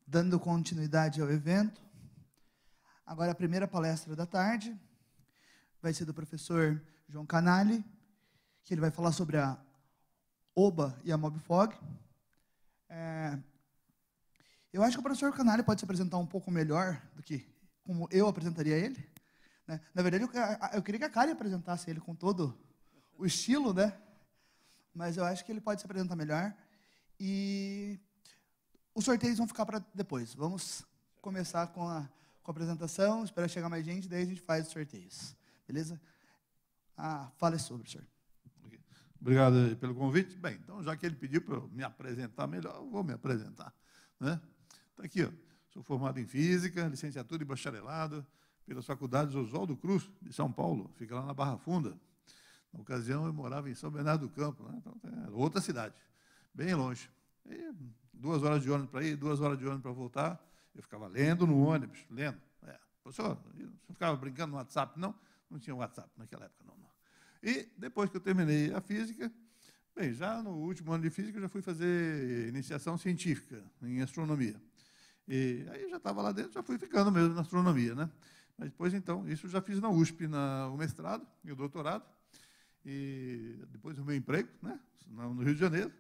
Dando continuidade ao evento, agora a primeira palestra da tarde vai ser do professor João Canali, que ele vai falar sobre a OBA e a Mobfog. Eu acho que o professor Canali pode se apresentar um pouco melhor do que como eu apresentaria ele, né? Na verdade, eu queria que a Karen apresentasse ele com todo o estilo, né? Mas eu acho que ele pode se apresentar melhor. E os sorteios vão ficar para depois. Vamos começar com a apresentação, esperar chegar mais gente, daí a gente faz os sorteios. Beleza? Fale sobre, senhor. Obrigado pelo convite. Bem, então, já que ele pediu para eu me apresentar melhor, eu vou me apresentar, né? Está aqui, ó. Sou formado em Física, licenciatura e bacharelado pelas faculdades Oswaldo Cruz, de São Paulo, fica lá na Barra Funda. Na ocasião, eu morava em São Bernardo do Campo, né? Então, é outra cidade, bem longe. E 2 horas de ônibus para ir, 2 horas de ônibus para voltar. Eu ficava lendo no ônibus, lendo. Professor, você ficava brincando no WhatsApp? Não, não tinha WhatsApp naquela época, não. E depois que eu terminei a Física, bem, já no último ano de Física, eu já fui fazer iniciação científica em astronomia. E aí já estava lá dentro, já fui ficando mesmo na astronomia, né? Mas depois, então, isso eu já fiz na USP, o mestrado e o doutorado. E depois o meu emprego, né, no Rio de Janeiro.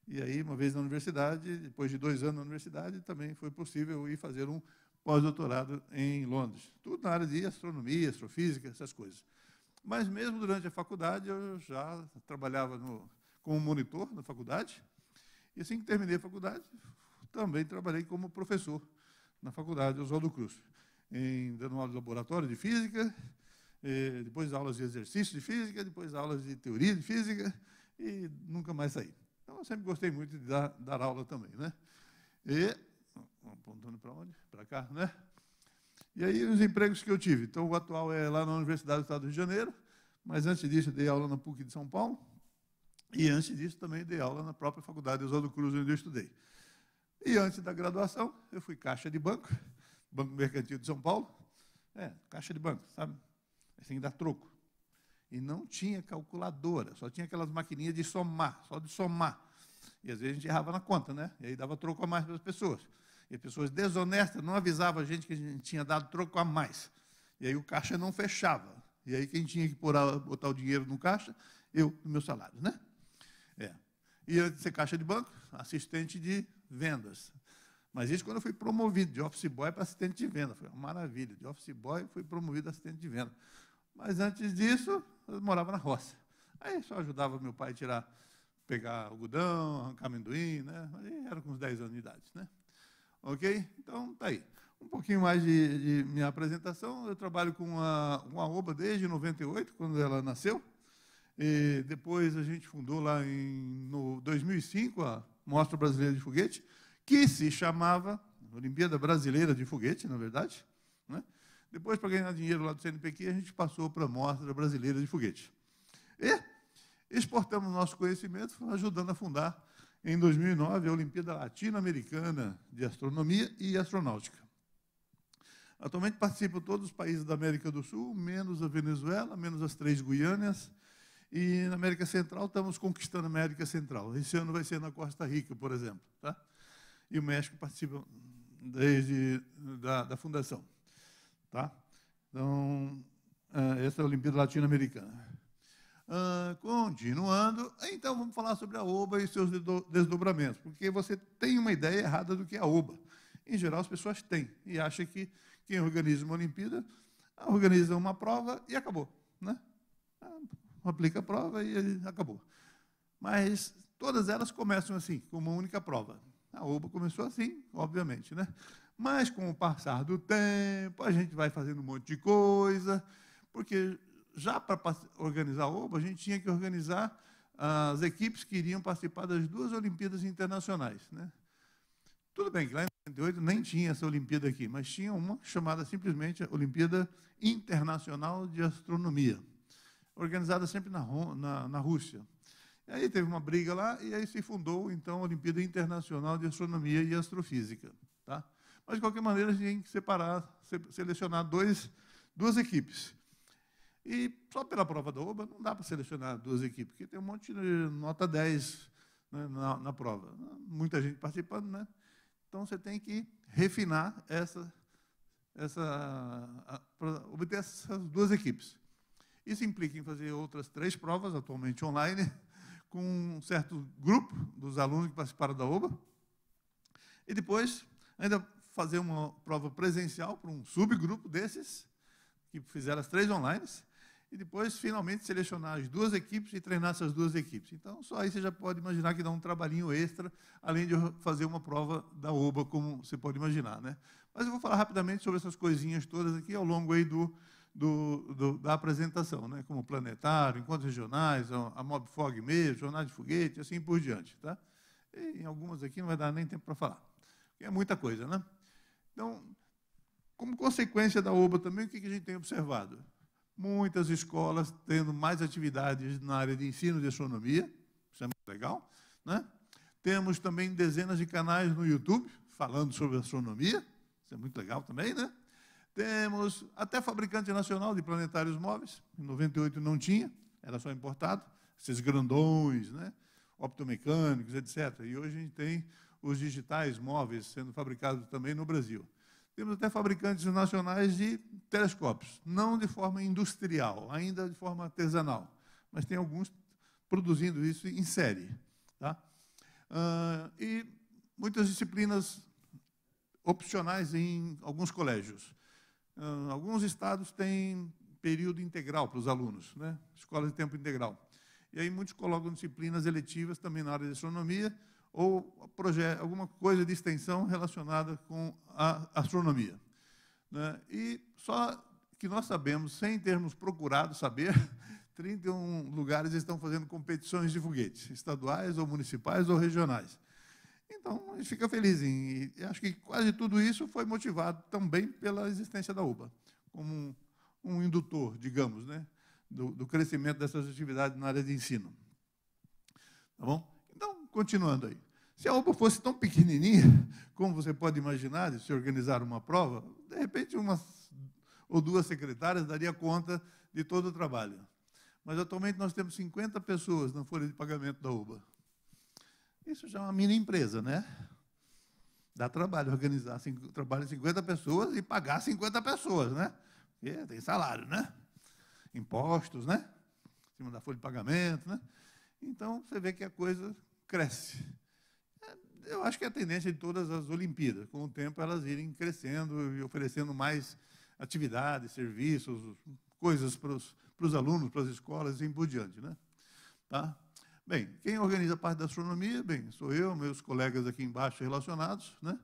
E aí, uma vez na universidade, depois de 2 anos na universidade, também foi possível ir fazer um pós-doutorado em Londres. Tudo na área de astronomia, astrofísica, essas coisas. Mas mesmo durante a faculdade, eu já trabalhava como monitor na faculdade. E assim que terminei a faculdade, também trabalhei como professor na faculdade Oswaldo Cruz, dando aula de laboratório de física, depois aulas de exercício de física, depois aulas de teoria de física, e nunca mais saí. Então, eu sempre gostei muito de dar aula também, né? E, apontando para onde? Para cá, né? E aí, os empregos que eu tive. Então, o atual é lá na Universidade do Estado do Rio de Janeiro, mas antes disso, eu dei aula na PUC de São Paulo, e antes disso, também dei aula na própria faculdade Oswaldo Cruz, onde eu estudei. E antes da graduação, eu fui caixa de banco, Banco Mercantil de São Paulo. Caixa de banco, sabe? Assim, dá troco. E não tinha calculadora, só tinha aquelas maquininhas de somar, só de somar. E às vezes a gente errava na conta, né? E aí dava troco a mais para as pessoas. E as pessoas desonestas não avisavam a gente que a gente tinha dado troco a mais. E aí o caixa não fechava. E aí quem tinha que botar o dinheiro no caixa? Eu, no meu salário, né? E antes de ser caixa de banco, assistente de vendas. Mas isso quando eu fui promovido de office boy para assistente de venda. Foi uma maravilha. De office boy, fui promovido a assistente de venda. Mas antes disso, eu morava na roça. Aí só ajudava meu pai a pegar algodão, arrancar amendoim, né? Aí era com uns 10 anos de idade, né? Ok? Então, tá aí. Um pouquinho mais de minha apresentação. Eu trabalho com a OBA desde 98, quando ela nasceu. E depois a gente fundou lá no 2005 a Mostra Brasileira de Foguete, que se chamava Olimpíada Brasileira de Foguete, na verdade, né? Depois, para ganhar dinheiro lá do CNPq, a gente passou para a Mostra Brasileira de Foguete. E exportamos nosso conhecimento, ajudando a fundar, em 2009, a Olimpíada Latino-Americana de Astronomia e Astronáutica. Atualmente participam todos os países da América do Sul, menos a Venezuela, menos as 3 Guianas, e na América Central estamos conquistando a América Central. Esse ano vai ser na Costa Rica, por exemplo, tá? E o México participa desde da fundação. Tá? Então, essa é a Olimpíada Latino-Americana. Continuando, então vamos falar sobre a OBA e seus desdobramentos, porque você tem uma ideia errada do que é a OBA. Em geral, as pessoas têm, e acham que quem organiza uma Olimpíada organiza uma prova e acabou, né? Aplica a prova e acabou. Mas todas elas começam assim, com uma única prova. A OBA começou assim, obviamente, né? Mas, com o passar do tempo, a gente vai fazendo um monte de coisa, porque já para organizar a OBA, a gente tinha que organizar as equipes que iriam participar das 2 Olimpíadas Internacionais, né? Tudo bem que lá em 98 nem tinha essa Olimpíada aqui, mas tinha uma chamada simplesmente Olimpíada Internacional de Astronomia, organizada sempre na Rússia. E aí teve uma briga lá, e aí se fundou, então, a Olimpíada Internacional de Astronomia e Astrofísica. Tá? Mas, de qualquer maneira, a gente tem que selecionar 2 equipes. E só pela prova da OBA não dá para selecionar 2 equipes, porque tem um monte de nota 10, né, na prova. Muita gente participando, né? Então, você tem que refinar para obter essas 2 equipes. Isso implica em fazer outras 3 provas, atualmente online, com um certo grupo dos alunos que participaram da OBA, e depois ainda fazer uma prova presencial para um subgrupo desses, que fizeram as 3 online, e depois, finalmente, selecionar as 2 equipes e treinar essas 2 equipes. Então, só aí você já pode imaginar que dá um trabalhinho extra, além de fazer uma prova da OBA, como você pode imaginar, né? Mas eu vou falar rapidamente sobre essas coisinhas todas aqui ao longo aí da apresentação, né? Como o planetário, encontros regionais, a MobFog mesmo, jornada de foguete, assim por diante, tá? E em algumas aqui não vai dar nem tempo para falar, porque é muita coisa, né? Então, como consequência da OBA também, o que a gente tem observado? Muitas escolas tendo mais atividades na área de ensino de astronomia, isso é muito legal, né? Temos também dezenas de canais no YouTube falando sobre astronomia, isso é muito legal também, né? Temos até fabricante nacional de planetários móveis, em 98 não tinha, era só importado, esses grandões, né? Optomecânicos, etc. E hoje a gente tem os digitais móveis sendo fabricados também no Brasil. Temos até fabricantes nacionais de telescópios, não de forma industrial, ainda de forma artesanal, mas tem alguns produzindo isso em série. Tá? E muitas disciplinas opcionais em alguns colégios. Alguns estados têm período integral para os alunos, né? Escola de tempo integral. E aí muitos colocam disciplinas eletivas também na área de astronomia, ou alguma coisa de extensão relacionada com a astronomia. Né? E só que nós sabemos, sem termos procurado saber, 31 lugares estão fazendo competições de foguetes, estaduais ou municipais ou regionais. Então, a gente fica feliz. E acho que quase tudo isso foi motivado também pela existência da UBA, como um indutor, digamos, né, do crescimento dessas atividades na área de ensino. Tá bom? Então, continuando aí. Se a UBA fosse tão pequenininha, como você pode imaginar, de se organizar uma prova, de repente, 1 ou 2 secretárias daria conta de todo o trabalho. Mas, atualmente, nós temos 50 pessoas na folha de pagamento da UBA. Isso já é uma mini empresa, né? Dá trabalho organizar trabalho de 50 pessoas e pagar 50 pessoas, né? Porque tem salário, né? Impostos, né? Em cima da folha de pagamento, né? Então, você vê que a coisa cresce. Eu acho que é a tendência de todas as Olimpíadas, com o tempo elas irem crescendo e oferecendo mais atividades, serviços, coisas para os alunos, para as escolas e assim por diante, né? Tá? Bem, quem organiza a parte da astronomia? Bem, sou eu, meus colegas aqui embaixo relacionados, né?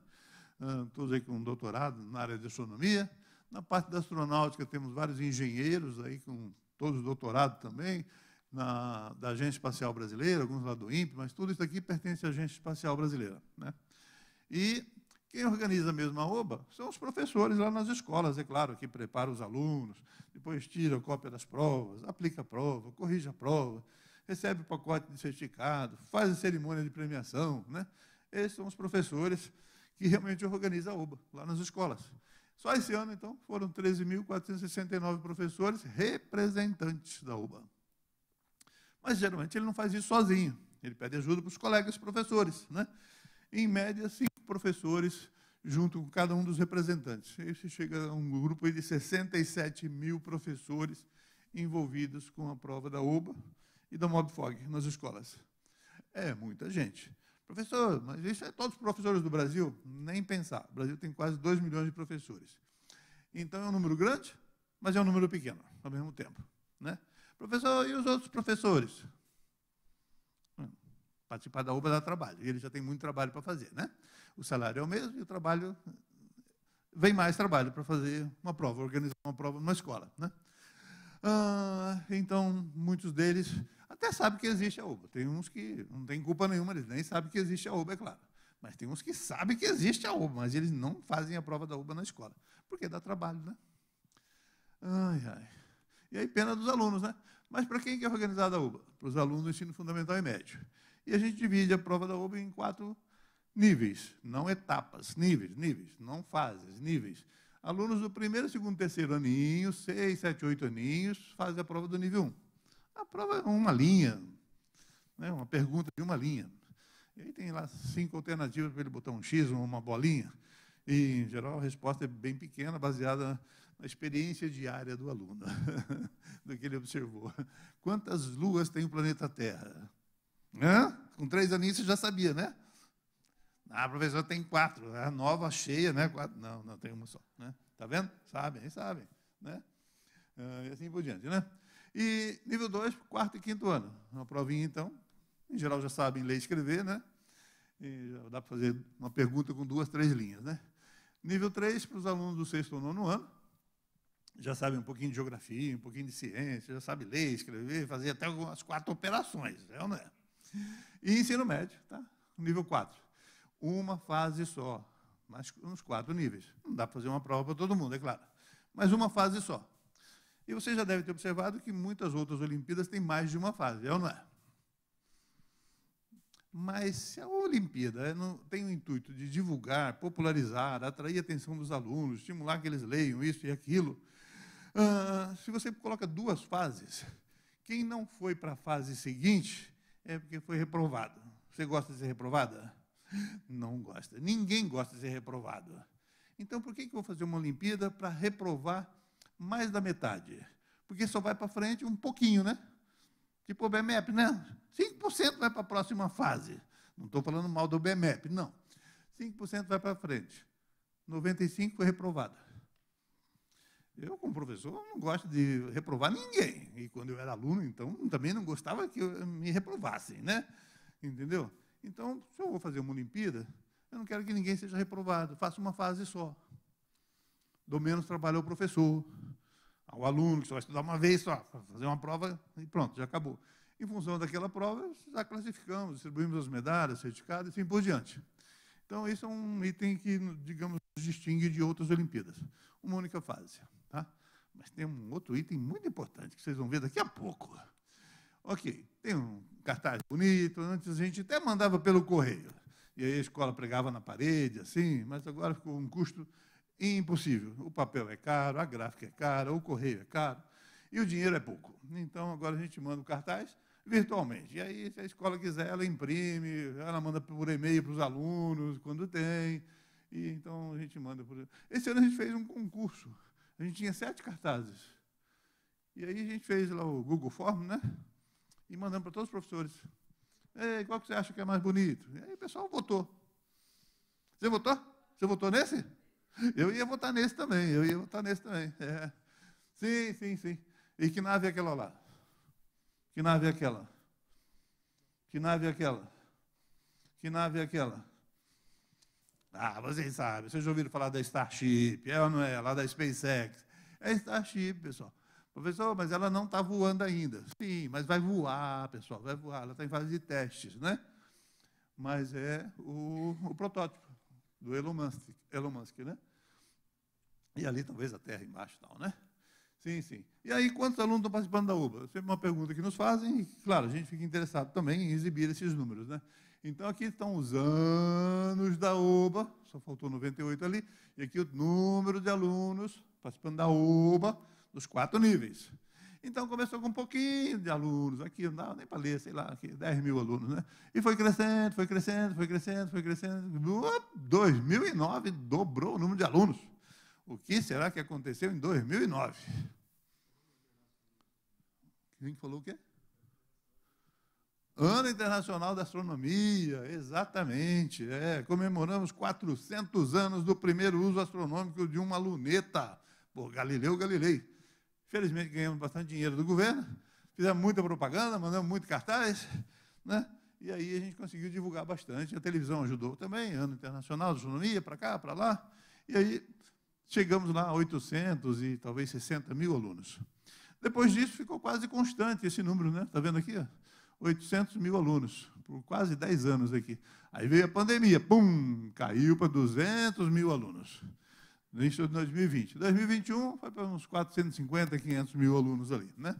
Todos aí com doutorado na área de astronomia. Na parte da astronáutica temos vários engenheiros aí com todos doutorado também, da Agência Espacial Brasileira, alguns lá do INPE, mas tudo isso aqui pertence à Agência Espacial Brasileira, né? E quem organiza mesmo a OBA são os professores lá nas escolas, é claro, que preparam os alunos, depois tira a cópia das provas, aplica a prova, corrige a prova, recebe o pacote de certificado, faz a cerimônia de premiação, né? Esses são os professores que realmente organizam a OBA lá nas escolas. Só esse ano, então, foram 13.469 professores representantes da OBA. Mas, geralmente, ele não faz isso sozinho. Ele pede ajuda para os colegas professores, né? Em média, 5 professores junto com cada um dos representantes. Esse chega a um grupo de 67 mil professores envolvidos com a prova da OBA e da MobFog nas escolas. É muita gente. Professor, mas isso é todos os professores do Brasil? Nem pensar. O Brasil tem quase 2 milhões de professores. Então, é um número grande, mas é um número pequeno, ao mesmo tempo, né? Professor, e os outros professores? Participar da OBA dá trabalho, e ele já tem muito trabalho para fazer, né? O salário é o mesmo e o trabalho... Vem mais trabalho para fazer uma prova, organizar uma prova numa escola, né? Então, muitos deles até sabem que existe a OBA. Tem uns que não têm culpa nenhuma, eles nem sabem que existe a OBA, é claro. Mas tem uns que sabem que existe a OBA, mas eles não fazem a prova da OBA na escola, porque dá trabalho, né? Ai, ai. E aí, pena dos alunos, né? Mas para quem que é organizada a OBA? Para os alunos do ensino fundamental e médio. E a gente divide a prova da OBA em 4 níveis, não etapas, níveis, não fases, níveis. Alunos do 1º, 2º, 3º aninho, 6, 7, 8 aninhos, fazem a prova do nível 1. A prova é uma linha, né, uma pergunta de uma linha. E aí tem lá 5 alternativas para ele botar um X ou uma bolinha. E, em geral, a resposta é bem pequena, baseada na experiência diária do aluno, do que ele observou. Quantas luas tem o planeta Terra? Hã? Com 3 aninhos você já sabia, né? Ah, professor, tem 4. A nova, cheia, né? 4. Não, tem uma só. Né? Tá vendo? Sabem. Né? E assim por diante, né? E nível 2, 4º e 5º ano. Uma provinha, então, em geral já sabem ler e escrever, né? E já dá para fazer uma pergunta com 2, 3 linhas, né? Nível 3, para os alunos do 6º ou 9º ano, já sabem um pouquinho de geografia, um pouquinho de ciência, já sabem ler, escrever, fazer até algumas 4 operações, é ou não é? E ensino médio, tá? Nível 4. Uma fase só, mas uns 4 níveis. Não dá para fazer uma prova para todo mundo, é claro. Mas uma fase só. E você já deve ter observado que muitas outras Olimpíadas têm mais de uma fase, é ou não é? Mas se a Olimpíada não tem o intuito de divulgar, popularizar, atrair a atenção dos alunos, estimular que eles leiam isso e aquilo, se você coloca 2 fases, quem não foi para a fase seguinte é porque foi reprovado. Você gosta de ser reprovada? Não gosta. Ninguém gosta de ser reprovado. Então, por que eu vou fazer uma Olimpíada para reprovar mais da metade? Porque só vai para frente um pouquinho, né? Tipo o BMEP, né? 5% vai para a próxima fase. Não estou falando mal do BMEP, não. 5% vai para frente. 95% foi reprovado. Eu, como professor, não gosto de reprovar ninguém. E quando eu era aluno, então, também não gostava que me reprovassem, né? Entendeu? Então, se eu vou fazer uma Olimpíada, eu não quero que ninguém seja reprovado. Faço uma fase só. Dou menos trabalho ao professor, ao aluno, que só vai estudar uma vez só, fazer uma prova e pronto, já acabou. Em função daquela prova, já classificamos, distribuímos as medalhas, certificados, e assim por diante. Então, isso é um item que, digamos, nos distingue de outras Olimpíadas. Uma única fase. Tá? Mas tem um outro item muito importante, que vocês vão ver daqui a pouco. Ok, tem um cartaz bonito, antes a gente até mandava pelo correio. E aí a escola pregava na parede, assim, mas agora ficou um custo impossível. O papel é caro, a gráfica é cara, o correio é caro, e o dinheiro é pouco. Então, agora a gente manda o cartaz virtualmente. E aí, se a escola quiser, ela imprime, ela manda por e-mail para os alunos, quando tem. E então, a gente manda por... Esse ano a gente fez um concurso. A gente tinha 7 cartazes. E aí a gente fez lá o Google Form, né? E mandamos para todos os professores. Ei, qual que você acha que é mais bonito? E aí o pessoal votou. Você votou? Você votou nesse? Eu ia votar nesse também, É. Sim. E que nave é aquela lá? Que nave é aquela? Que nave é aquela? Que nave é aquela? Ah, vocês sabem, vocês já ouviram falar da Starship, é ou não é? Lá da SpaceX. É Starship, pessoal. Professor, mas ela não está voando ainda. Sim, mas vai voar, pessoal, vai voar. Ela está em fase de testes, né? Mas é o protótipo do Elon Musk, né? E ali talvez a Terra embaixo e tal, né? Sim. E aí, quantos alunos estão participando da UBA? Sempre uma pergunta que nos fazem, e, claro, a gente fica interessado também em exibir esses números, né? Então, aqui estão os anos da UBA, só faltou 98 ali, e aqui o número de alunos participando da UBA, dos 4 níveis. Então, começou com um pouquinho de alunos, aqui não dava nem para ler, sei lá, aqui, 10 mil alunos, né? E foi crescendo. 2009, dobrou o número de alunos. O que será que aconteceu em 2009? Quem falou o quê? Ano Internacional da Astronomia, exatamente. Comemoramos 400 anos do primeiro uso astronômico de uma luneta, por Galileu Galilei. Felizmente, ganhamos bastante dinheiro do governo, fizemos muita propaganda, mandamos muito cartaz, né? E aí a gente conseguiu divulgar bastante. A televisão ajudou também, Ano Internacional de Astronomia, para cá, para lá. E aí chegamos lá a 800 e talvez 60 mil alunos. Depois disso, ficou quase constante esse número, né? Está vendo aqui? 800 mil alunos, por quase 10 anos aqui. Aí veio a pandemia, pum, caiu para 200 mil alunos. No início de 2020. 2021 foi para uns 450, 500 mil alunos ali, né?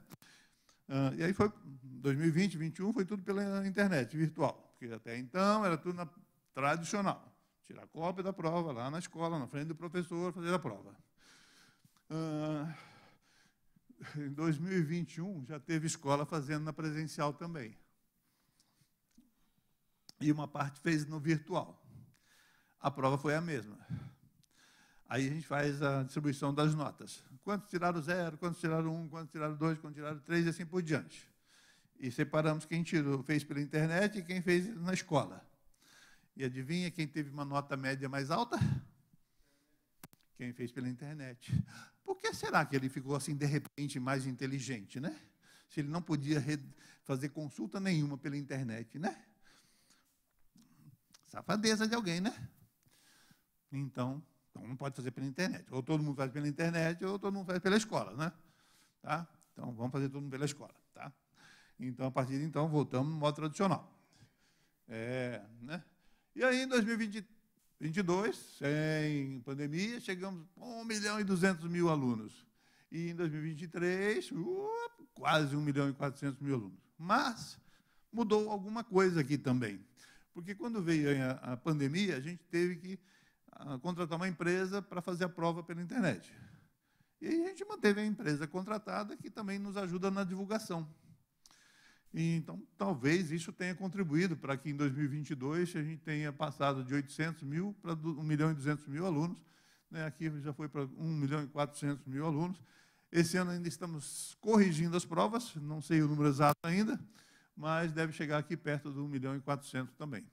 E aí foi 2020, 2021, foi tudo pela internet, virtual, porque até então era tudo tradicional. Tirar cópia da prova lá na escola, na frente do professor, fazer a prova. Em 2021, já teve escola fazendo na presencial também. E uma parte fez no virtual. A prova foi a mesma. Aí a gente faz a distribuição das notas. Quantos tiraram 0, quantos tiraram 1, quantos tiraram 2, quantos tiraram 3, e assim por diante. E separamos quem fez pela internet e quem fez na escola. E adivinha quem teve uma nota média mais alta? Quem fez pela internet. Por que será que ele ficou assim, de repente, mais inteligente, né? Se ele não podia fazer consulta nenhuma pela internet, né? Safadeza de alguém, né? Então não pode fazer pela internet. Ou todo mundo faz pela internet, ou todo mundo faz pela escola, né? Tá? Então, vamos fazer todo mundo pela escola, tá? Então, a partir de então, voltamos no modo tradicional. Né? E aí, em 2022, sem pandemia, chegamos a 1.200.000 alunos. E em 2023, quase 1.400.000 alunos. Mas mudou alguma coisa aqui também. Porque quando veio a pandemia, a gente teve que contratar uma empresa para fazer a prova pela internet. E aí a gente manteve a empresa contratada, que também nos ajuda na divulgação. E, então, talvez isso tenha contribuído para que, em 2022, a gente tenha passado de 800.000 para 1.200.000 alunos. Né? Aqui já foi para 1.400.000 alunos. Esse ano ainda estamos corrigindo as provas, não sei o número exato ainda, mas deve chegar aqui perto do 1.400.000 também.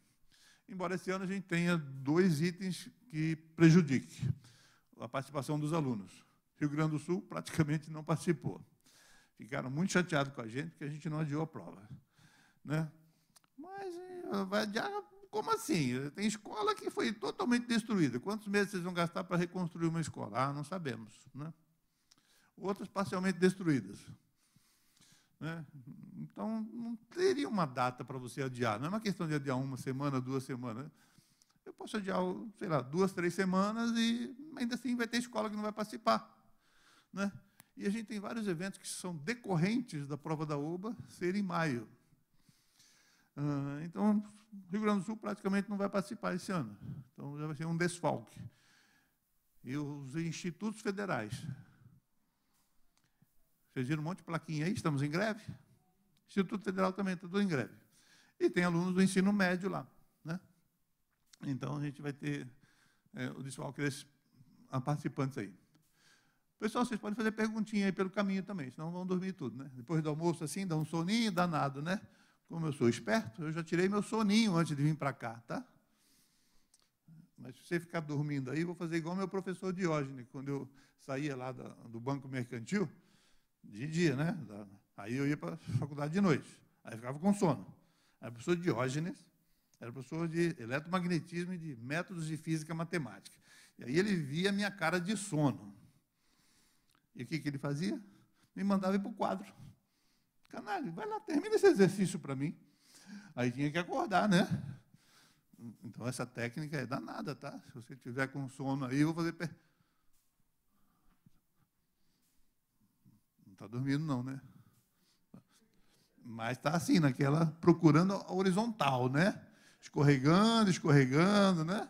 Embora esse ano a gente tenha 2 itens que prejudiquem a participação dos alunos. Rio Grande do Sul praticamente não participou. Ficaram muito chateados com a gente, porque a gente não adiou a prova. Né? Mas vai adiar, como assim? Tem escola que foi totalmente destruída. Quantos meses vocês vão gastar para reconstruir uma escola? Não sabemos. Né? Outras parcialmente destruídas. Né? Então, não teria uma data para você adiar. Não é uma questão de adiar 1 semana, 2 semanas. Eu posso adiar, sei lá, 2, 3 semanas e ainda assim vai ter escola que não vai participar. Né? E a gente tem vários eventos que são decorrentes da prova da OBA ser em maio. Então, o Rio Grande do Sul praticamente não vai participar esse ano. Então, já vai ser um desfalque. E os institutos federais. Vocês viram um monte de plaquinha aí? Estamos em greve? O Instituto Federal também está tudo em greve. E tem alunos do ensino médio lá. Né? Então, a gente vai ter o desfalque desses participantes aí. Pessoal, vocês podem fazer perguntinha aí pelo caminho também, senão vão dormir tudo, né? Depois do almoço, assim, dá um soninho danado, né? Como eu sou esperto, eu já tirei meu soninho antes de vir para cá, tá? Mas se você ficar dormindo aí, vou fazer igual meu professor Diógenes, quando eu saía lá do Banco Mercantil, de dia, né? Aí eu ia para a faculdade de noite, aí eu ficava com sono. Aí o professor Diógenes era professor de eletromagnetismo e de métodos de física matemática. E aí ele via a minha cara de sono. E o que ele fazia? Me mandava ir para o quadro. Canalha, vai lá, termina esse exercício para mim. Aí tinha que acordar, né? Então, essa técnica é danada, tá? Se você tiver com sono aí, eu vou fazer... Não está dormindo, não, né? Mas está assim, naquela... procurando a horizontal, né? Escorregando, né?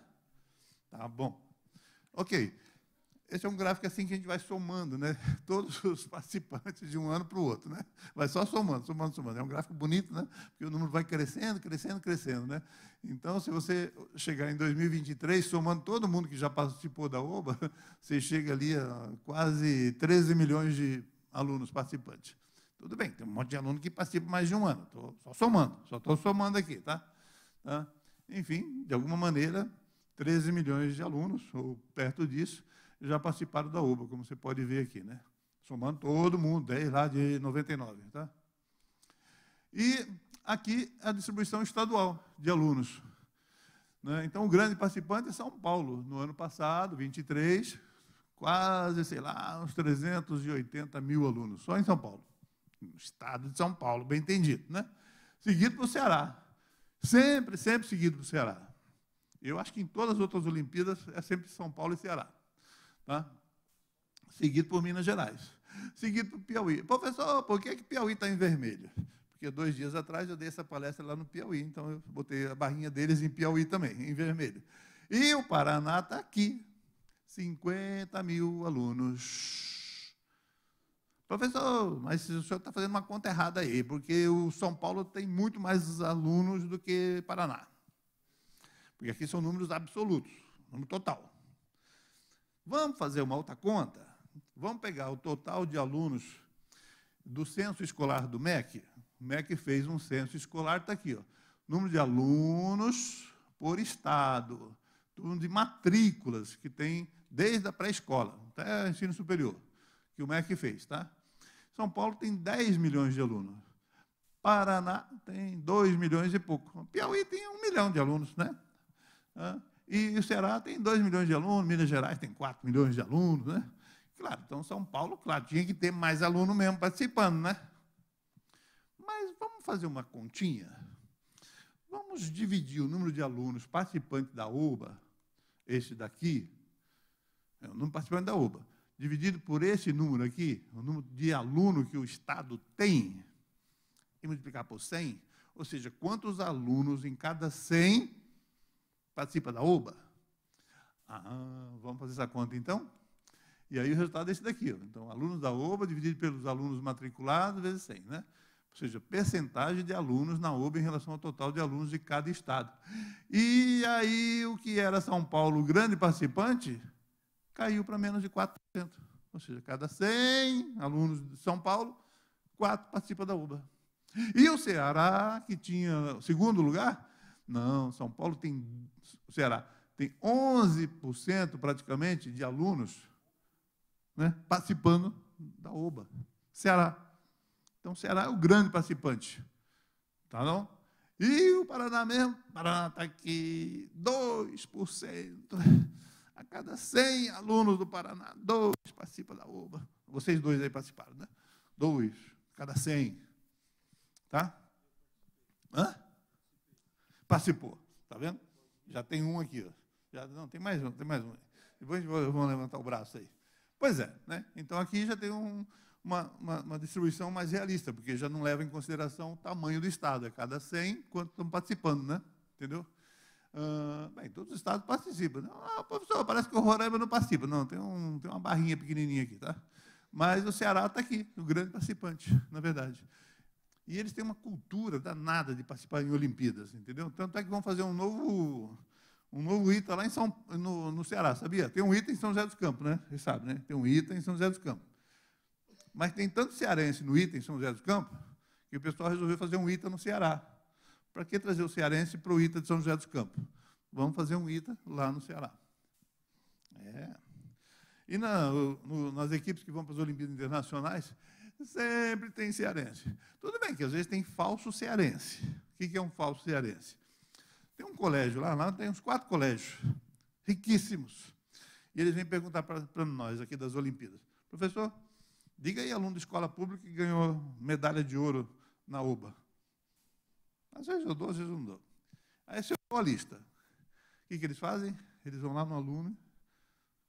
Tá bom. Ok. Esse é um gráfico assim que a gente vai somando, né? Todos os participantes de um ano para o outro, né? Vai só somando. É um gráfico bonito, né? Porque o número vai crescendo, né? Então, se você chegar em 2023, somando todo mundo que já participou da OBA, você chega ali a quase 13 milhões de alunos participantes. Tudo bem, tem um monte de aluno que participa mais de um ano. Só estou somando aqui, tá? Enfim, de alguma maneira, 13 milhões de alunos, ou perto disso, já participaram da OBA, como você pode ver aqui, né? Somando todo mundo, desde lá de 99, tá? E aqui a distribuição estadual de alunos. Né? Então, o grande participante é São Paulo. No ano passado, 23, quase, sei lá, uns 380.000 alunos, só em São Paulo. No estado de São Paulo, bem entendido, né? Seguido para o Ceará. Sempre seguido para o Ceará. Eu acho que em todas as outras Olimpíadas é sempre São Paulo e Ceará. Tá? Seguido por Minas Gerais. Seguido por Piauí. Professor, por que Piauí está em vermelho? Porque 2 dias atrás eu dei essa palestra lá no Piauí, então eu botei a barrinha deles em Piauí também, em vermelho. E o Paraná está aqui, 50.000 alunos. Professor, mas o senhor está fazendo uma conta errada aí, porque o São Paulo tem muito mais alunos do que Paraná. Porque aqui são números absolutos, número total. Vamos fazer uma outra conta? Vamos pegar o total de alunos do censo escolar do MEC. O MEC fez um censo escolar, está aqui, ó. Número de alunos por estado, número de matrículas que tem desde a pré-escola até ensino superior, que o MEC fez, tá? São Paulo tem 10 milhões de alunos. Paraná tem 2 milhões e pouco. Piauí tem 1 milhão de alunos, né? E o Ceará tem 2 milhões de alunos, Minas Gerais tem 4 milhões de alunos, né? Claro, então São Paulo, claro, tinha que ter mais aluno mesmo participando, né? Mas vamos fazer uma continha. Vamos dividir o número de alunos participantes da OBA, esse daqui, é o número participante da OBA, dividido por esse número aqui, o número de aluno que o Estado tem, e multiplicar por 100, ou seja, quantos alunos em cada 100 participa da OBA? Vamos fazer essa conta, então? E aí o resultado é esse daqui. Ó. Então, alunos da OBA dividido pelos alunos matriculados vezes 100, né? Ou seja, percentagem de alunos na OBA em relação ao total de alunos de cada estado. E aí, o que era São Paulo, o grande participante, caiu para menos de 4%. Ou seja, cada 100 alunos de São Paulo, 4 participam da OBA. E o Ceará, que tinha segundo lugar, não, São Paulo tem, o Ceará tem 11% praticamente de alunos, né, participando da OBA. Ceará. Então, o Ceará é o grande participante. Tá, não? E o Paraná mesmo? O Paraná está aqui, 2%. A cada 100 alunos do Paraná, 2 participam da OBA. Vocês 2 aí participaram, né? 2, cada 100. Tá? Participou. Tá vendo? Já tem um aqui. Ó. Já, não, tem mais um, tem mais um. Depois vamos levantar o braço aí. Pois é, né? Então, aqui já tem uma distribuição mais realista, porque já não leva em consideração o tamanho do Estado. É cada 100, quanto estão participando, né? Entendeu? Bem, todos os estados participam. Né? Professor, parece que o Roraima não participa. Não, tem uma barrinha pequenininha aqui, tá? Mas o Ceará está aqui, o grande participante, na verdade. E eles têm uma cultura danada de participar em Olimpíadas, entendeu? Tanto é que vão fazer um novo ITA lá no Ceará, sabia? Tem um ITA em São José dos Campos, né? Vocês sabem, né? Tem um ITA em São José dos Campos. Mas tem tanto cearense no ITA em São José dos Campos que o pessoal resolveu fazer um ITA no Ceará. Para que trazer o cearense para o ITA de São José dos Campos? Vamos fazer um ITA lá no Ceará. E nas equipes que vão para as Olimpíadas Internacionais, sempre tem cearense. Tudo bem que às vezes tem falso cearense. O que é um falso cearense? Tem um colégio lá tem uns 4 colégios, riquíssimos. E eles vêm perguntar para nós aqui das Olimpíadas. Professor, diga aí, aluno de escola pública que ganhou medalha de ouro na OBA. Às vezes eu dou, às vezes eu não dou. Aí você deu a lista. O que eles fazem? Eles vão lá no aluno,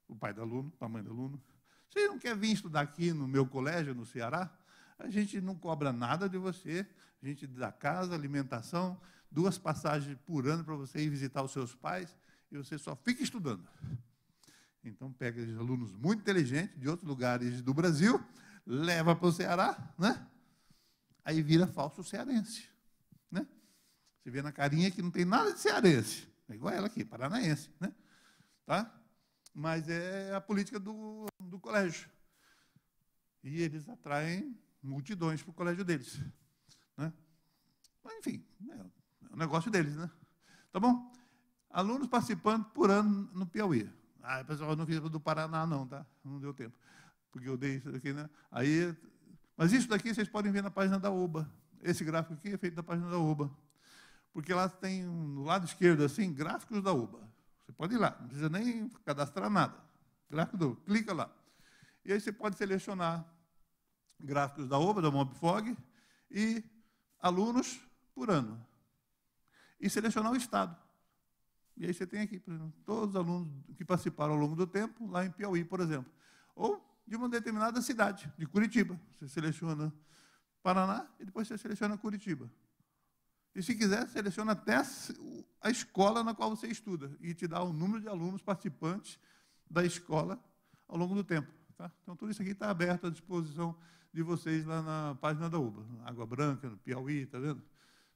o pai do aluno, a mãe do aluno. Você não quer vir estudar aqui no meu colégio, no Ceará? A gente não cobra nada de você. A gente dá casa, alimentação, 2 passagens por ano para você ir visitar os seus pais e você só fica estudando. Então, pega os alunos muito inteligentes de outros lugares do Brasil, leva para o Ceará, né? Aí vira falso cearense. Né? Você vê na carinha que não tem nada de cearense. É igual ela aqui, paranaense. Né? Tá? Mas é a política do colégio. E eles atraem multidões para o colégio deles. Né? Mas, enfim, é o negócio deles. Né? Tá bom? Alunos participando por ano no Piauí. Pessoal, eu não fiz do Paraná, não, tá? Não deu tempo. Porque eu dei isso aqui, né? Mas isso daqui vocês podem ver na página da OBA. Esse gráfico aqui é feito da página da OBA. Porque lá tem, no lado esquerdo, assim, gráficos da OBA. Você pode ir lá, não precisa nem cadastrar nada. Gráfico da OBA, clica lá. E aí você pode selecionar gráficos da OBA, da Mobfog, e alunos por ano. E selecionar o estado. E aí você tem aqui, por exemplo, todos os alunos que participaram ao longo do tempo, lá em Piauí, por exemplo. Ou de uma determinada cidade, de Curitiba. Você seleciona Paraná e depois você seleciona Curitiba. E, se quiser, seleciona até a escola na qual você estuda e te dá o número de alunos participantes da escola ao longo do tempo. Tá? Então, tudo isso aqui está aberto à disposição de vocês lá na página da UBA. Água Branca, no Piauí, está vendo?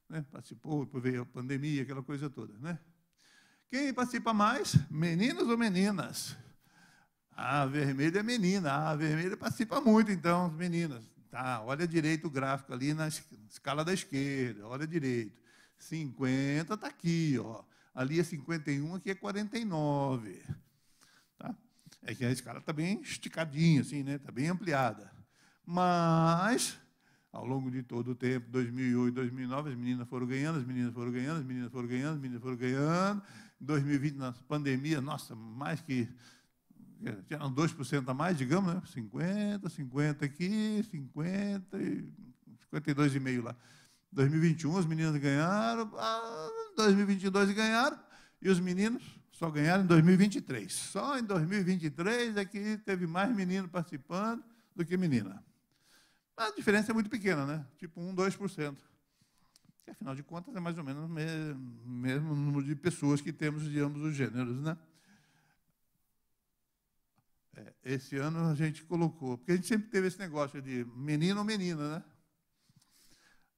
Né? Participou, depois veio a pandemia, aquela coisa toda. Né? Quem participa mais? Meninos ou meninas? A vermelha é menina. A vermelha participa muito, então, as meninas. Tá, olha direito o gráfico ali na escala da esquerda. Olha direito. 50 está aqui, ó. Ali é 51, aqui é 49. Tá? É que a escala está bem esticadinha, assim, né? Está bem ampliada. Mas, ao longo de todo o tempo, 2008, 2009, as meninas foram ganhando, as meninas foram ganhando, as meninas foram ganhando, as meninas foram ganhando. Em 2020, na pandemia, nossa, mais que... Tinham 2% a mais, digamos, né? 50 aqui, 50, 52,5 lá. 2021, as meninas ganharam, 2022 ganharam, e os meninos só ganharam em 2023. Só em 2023 é que teve mais menino participando do que menina. A diferença é muito pequena, né? Tipo 1, 2%. Que, afinal de contas, é mais ou menos o mesmo número de pessoas que temos de ambos os gêneros, né? Esse ano a gente colocou, porque a gente sempre teve esse negócio de menino ou menina, né?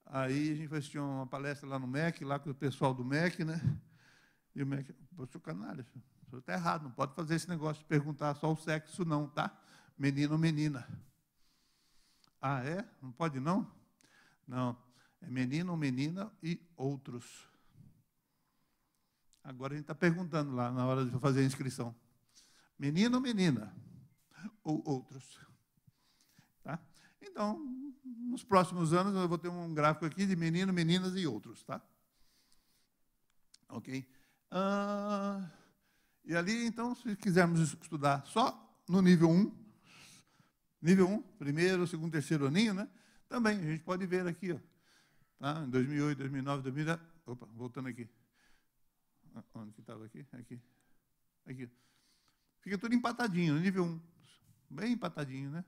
Aí a gente foi assistir uma palestra lá no MEC, lá com o pessoal do MEC, né? E o MEC, pô, seu canalha, o senhor está errado, não pode fazer esse negócio de perguntar só o sexo, não, tá? Menino ou menina. Ah, é? Não pode, não? Não, é menino ou menina e outros. Agora a gente está perguntando lá, na hora de fazer a inscrição. Menino ou menina? Ou outros. Tá? Então, nos próximos anos, eu vou ter um gráfico aqui de menino, meninas e outros. Tá? Ok? E ali, então, se quisermos estudar só no nível 1, primeiro, segundo, terceiro aninho, né? Também, a gente pode ver aqui, ó, tá? Em 2008, 2009, 2010... Opa, voltando aqui. Onde que estava aqui? Aqui. Fica tudo empatadinho, no nível 1. Bem empatadinho, né?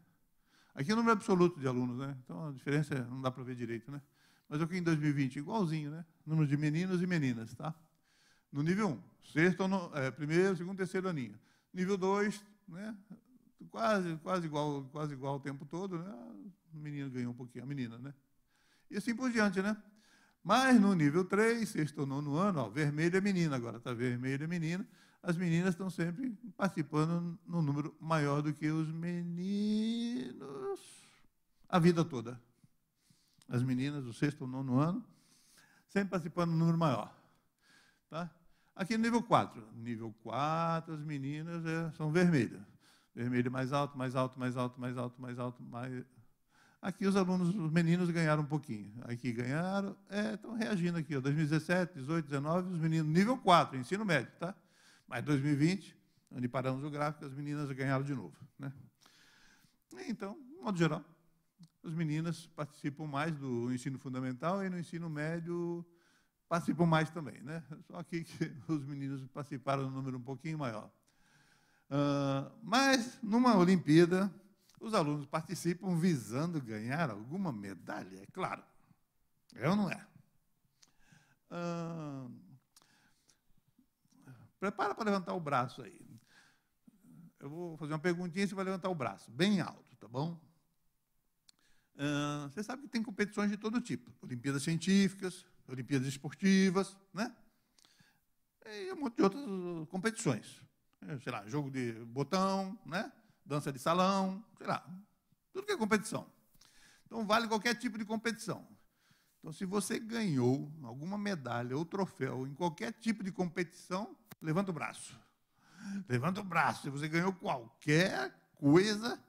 Aqui é o número absoluto de alunos, né? Então, a diferença não dá para ver direito, né? Mas aqui em 2020, igualzinho, né? Número de meninos e meninas, tá? No nível 1, primeiro, segundo, terceiro aninho. Nível 2, né? Quase igual o tempo todo, né? O menino ganhou um pouquinho, a menina, né? E assim por diante, né? Mas no nível 3, sexto ou nono ano, ó, vermelho é menina agora, tá? Vermelho é menina. As meninas estão sempre participando num número maior do que os meninos a vida toda. As meninas do sexto ou nono ano, sempre participando num número maior. Tá? Aqui no nível 4. Nível 4, as meninas são vermelhas. Vermelho mais alto, mais alto, mais alto, mais alto, mais alto, mais... Aqui os alunos, os meninos ganharam um pouquinho. Aqui ganharam, estão reagindo aqui, ó, 2017, 18, 19, os meninos, nível 4, ensino médio, tá? Mas 2020, onde paramos o gráfico, as meninas ganharam de novo, né? Então, de modo geral, as meninas participam mais do ensino fundamental e no ensino médio participam mais também, né? Só aqui que os meninos participaram num número um pouquinho maior. Mas, numa Olimpíada, os alunos participam visando ganhar alguma medalha, é claro. É ou não é? Prepara para levantar o braço aí. Eu vou fazer uma perguntinha e você vai levantar o braço, bem alto, tá bom? Você sabe que tem competições de todo tipo. Olimpíadas científicas, Olimpíadas esportivas, né? E um monte de outras competições. Sei lá, jogo de botão, né? Dança de salão, sei lá. Tudo que é competição. Então, vale qualquer tipo de competição. Então, se você ganhou alguma medalha ou troféu em qualquer tipo de competição, levanta o braço. Levanta o braço. Se você ganhou qualquer coisa,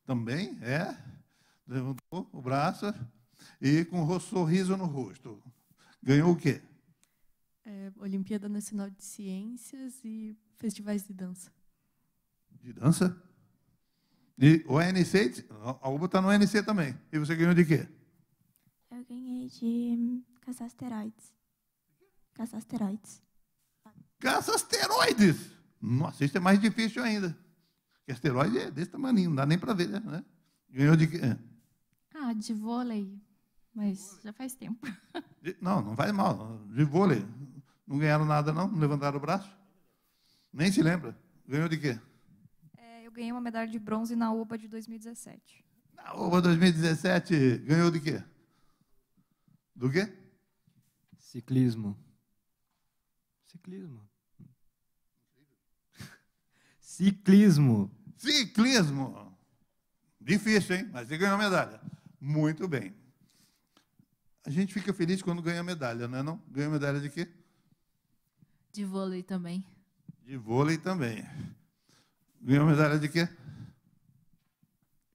também levantou o braço e com um sorriso no rosto. Ganhou o quê? Olimpíada Nacional de Ciências e festivais de dança. De dança? E o ANC, a UBA está no ANC também. E você ganhou de quê? Eu ganhei de caçar asteroides. Caçar asteroides. Caça asteroides! Nossa, isso é mais difícil ainda. Porque asteroide é desse tamanho, não dá nem para ver, né? Ganhou de quê? De vôlei, mas já faz tempo. Não faz mal. De vôlei. Não ganharam nada, não? Não levantaram o braço? Nem se lembra. Ganhou de quê? Eu ganhei uma medalha de bronze na UBA de 2017. Na UBA 2017, ganhou de quê? Do quê? Ciclismo. Ciclismo. Ciclismo. Difícil, hein? Mas ele ganhou medalha. Muito bem. A gente fica feliz quando ganha medalha, não é não? Ganha medalha de quê? De vôlei também. De vôlei também. Ganhou medalha de quê?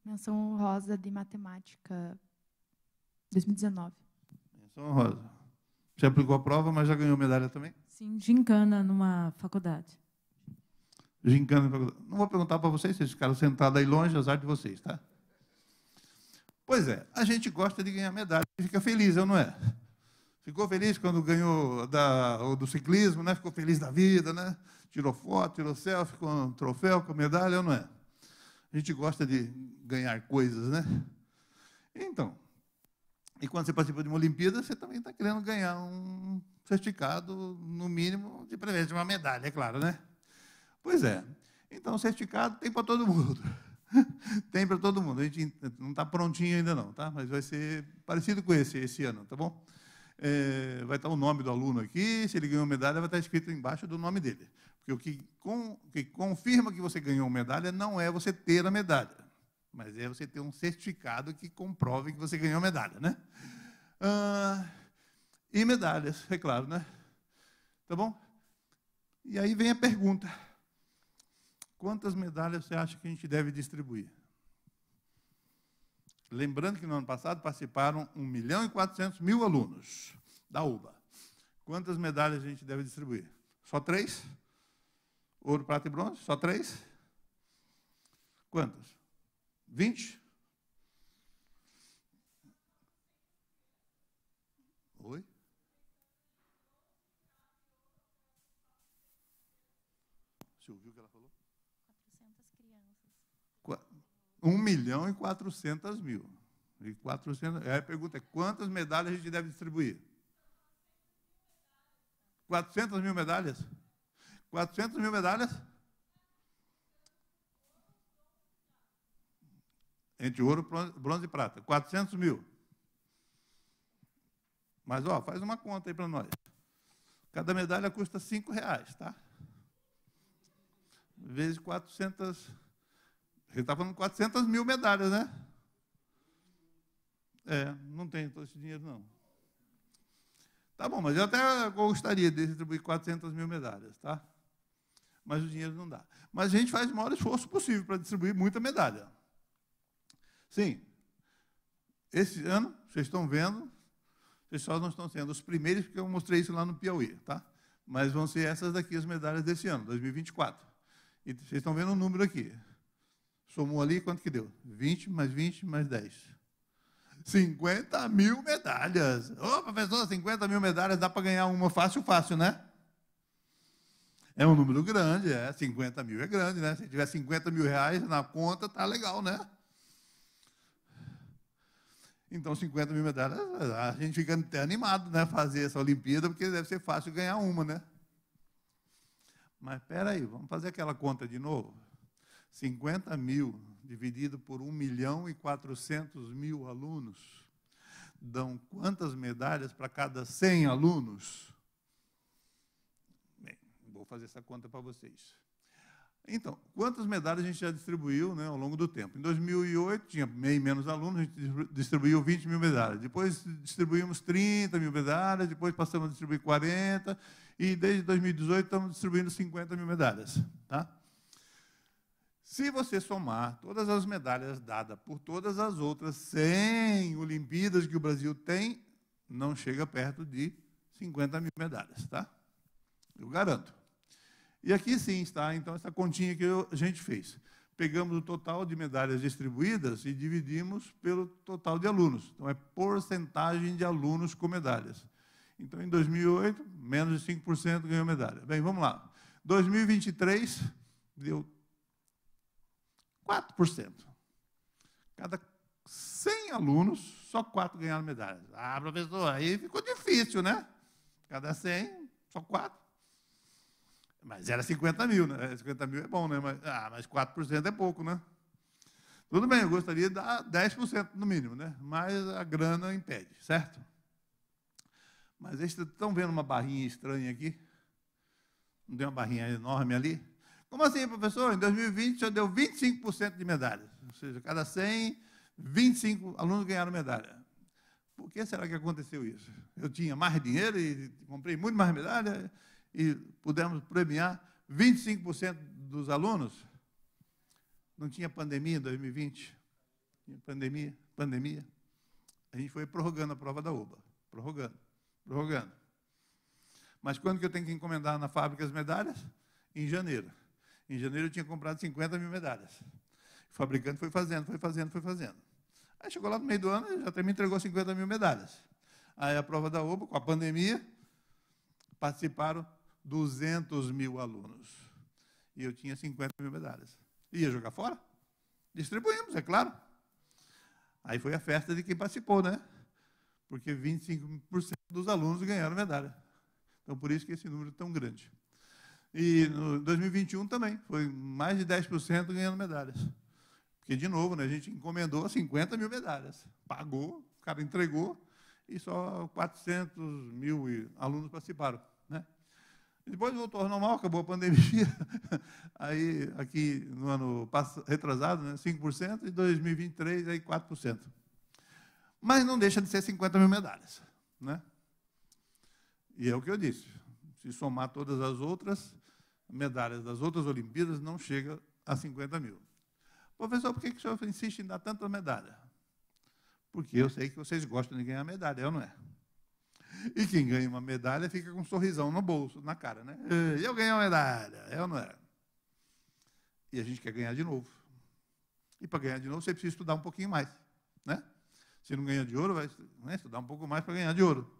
Menção honrosa de matemática 2019. Menção honrosa. Você aplicou a prova, mas já ganhou medalha também? Sim, gincana numa faculdade. Gincana na faculdade. Não vou perguntar para vocês, vocês ficaram sentados aí longe, azar de vocês, tá? Pois é, a gente gosta de ganhar medalha e fica feliz, não é? Ficou feliz quando ganhou do ciclismo, né? Ficou feliz da vida, né? Tirou foto, tirou selfie com um troféu, com medalha, não é? A gente gosta de ganhar coisas, né? Então, e quando você participa de uma Olimpíada, você também está querendo ganhar um certificado, no mínimo, de preferência, uma medalha, é claro, né? Pois é. Então, o certificado tem para todo mundo. Tem para todo mundo. A gente não está prontinho ainda não, tá? Mas vai ser parecido com esse ano, tá bom? Vai estar o nome do aluno aqui, se ele ganhou medalha, vai estar escrito embaixo do nome dele. Porque o que confirma que você ganhou medalha não é você ter a medalha, mas é você ter um certificado que comprove que você ganhou medalha, né? E medalhas, é claro, né? Tá bom? E aí vem a pergunta: quantas medalhas você acha que a gente deve distribuir? Lembrando que no ano passado participaram 1.400.000 alunos da UBA. Quantas medalhas a gente deve distribuir? Só 3? Ouro, prata e bronze? Só 3? Quantas? 20? Oi? Você ouviu o que ela falou? 1.400.000. E 400, a pergunta é: quantas medalhas a gente deve distribuir? 400.000 medalhas? 400.000 medalhas? Entre ouro, bronze e prata. 400.000. Mas, ó, faz uma conta aí para nós. Cada medalha custa R$5, tá? Vezes 400... Ele está falando 400.000 medalhas, né? Não tem todo esse dinheiro, não. Tá bom, mas eu até gostaria de distribuir 400.000 medalhas, tá? Mas o dinheiro não dá. Mas a gente faz o maior esforço possível para distribuir muita medalha. Sim. Esse ano, vocês estão vendo, vocês só não estão sendo os primeiros, porque eu mostrei isso lá no Piauí, tá? Mas vão ser essas daqui as medalhas desse ano, 2024. E vocês estão vendo o número aqui. Somou ali, quanto que deu? 20 mais 20 mais 10. 50.000 medalhas. Ô, professor, 50.000 medalhas dá para ganhar uma fácil, né? É um número grande, 50.000 é grande, né? Se tiver 50.000 reais na conta, tá legal, né? Então, 50.000 medalhas, a gente fica até animado, né? Fazer essa Olimpíada, porque deve ser fácil ganhar uma, né? Mas, espera aí, vamos fazer aquela conta de novo. 50.000 dividido por 1.400.000 alunos dão quantas medalhas para cada 100 alunos? Bem, vou fazer essa conta para vocês. Então, quantas medalhas a gente já distribuiu, né, ao longo do tempo? Em 2008, tinha menos alunos, a gente distribuiu 20.000 medalhas. Depois distribuímos 30.000 medalhas, depois passamos a distribuir 40, e desde 2018 estamos distribuindo 50.000 medalhas. Tá? Se você somar todas as medalhas dadas por todas as outras 100 Olimpíadas que o Brasil tem, não chega perto de 50.000 medalhas, tá? Eu garanto. E aqui sim está, então, essa continha que a gente fez. Pegamos o total de medalhas distribuídas e dividimos pelo total de alunos. Então, é porcentagem de alunos com medalhas. Então, em 2008, menos de 5% ganhou medalha. Bem, vamos lá. 2023, deu 4%. Cada 100 alunos, só 4 ganharam medalhas. Ah, professor, aí ficou difícil, né? Cada 100, só 4. Mas era 50.000, né? 50.000 é bom, né? Mas 4% é pouco, né? Tudo bem, eu gostaria de dar 10% no mínimo, né? Mas a grana impede, certo? Mas vocês estão vendo uma barrinha estranha aqui? Não tem uma barrinha enorme ali? Como assim, professor? Em 2020, o senhor deu 25% de medalhas. Ou seja, cada 100, 25 alunos ganharam medalha. Por que será que aconteceu isso? Eu tinha mais dinheiro e comprei muito mais medalha e pudemos premiar 25% dos alunos. Não tinha pandemia em 2020? Tinha pandemia. A gente foi prorrogando a prova da OBA. Prorrogando. Mas quando que eu tenho que encomendar na fábrica as medalhas? Em janeiro. Em janeiro eu tinha comprado 50 mil medalhas. O fabricante foi fazendo. Aí chegou lá no meio do ano e já até me entregou 50 mil medalhas. Aí a prova da OBA, com a pandemia, participaram 200 mil alunos. E eu tinha 50 mil medalhas. Ia jogar fora? Distribuímos, é claro. Aí foi a festa de quem participou, né? Porque 25% dos alunos ganharam medalha. Então, por isso que esse número é tão grande. E no 2021 também, foi mais de 10% ganhando medalhas. Porque, de novo, né, a gente encomendou 50 mil medalhas. Pagou, o cara entregou, e só 400 mil alunos participaram. Né? Depois voltou ao normal, acabou a pandemia. Aí, aqui, no ano retrasado, né, 5%, e 2023, aí 4%. Mas não deixa de ser 50 mil medalhas. Né? E é o que eu disse. Se somar todas as outras medalhas das outras Olimpíadas, não chega a 50 mil. Professor, por que o senhor insiste em dar tanta medalha? Porque eu sei que vocês gostam de ganhar medalha, eu não é? E quem ganha uma medalha fica com um sorrisão no bolso, na cara, né? Eu ganhei uma medalha, eu não é? E a gente quer ganhar de novo. E para ganhar de novo, você precisa estudar um pouquinho mais, né? Se não ganha de ouro, vai, né, estudar um pouco mais para ganhar de ouro.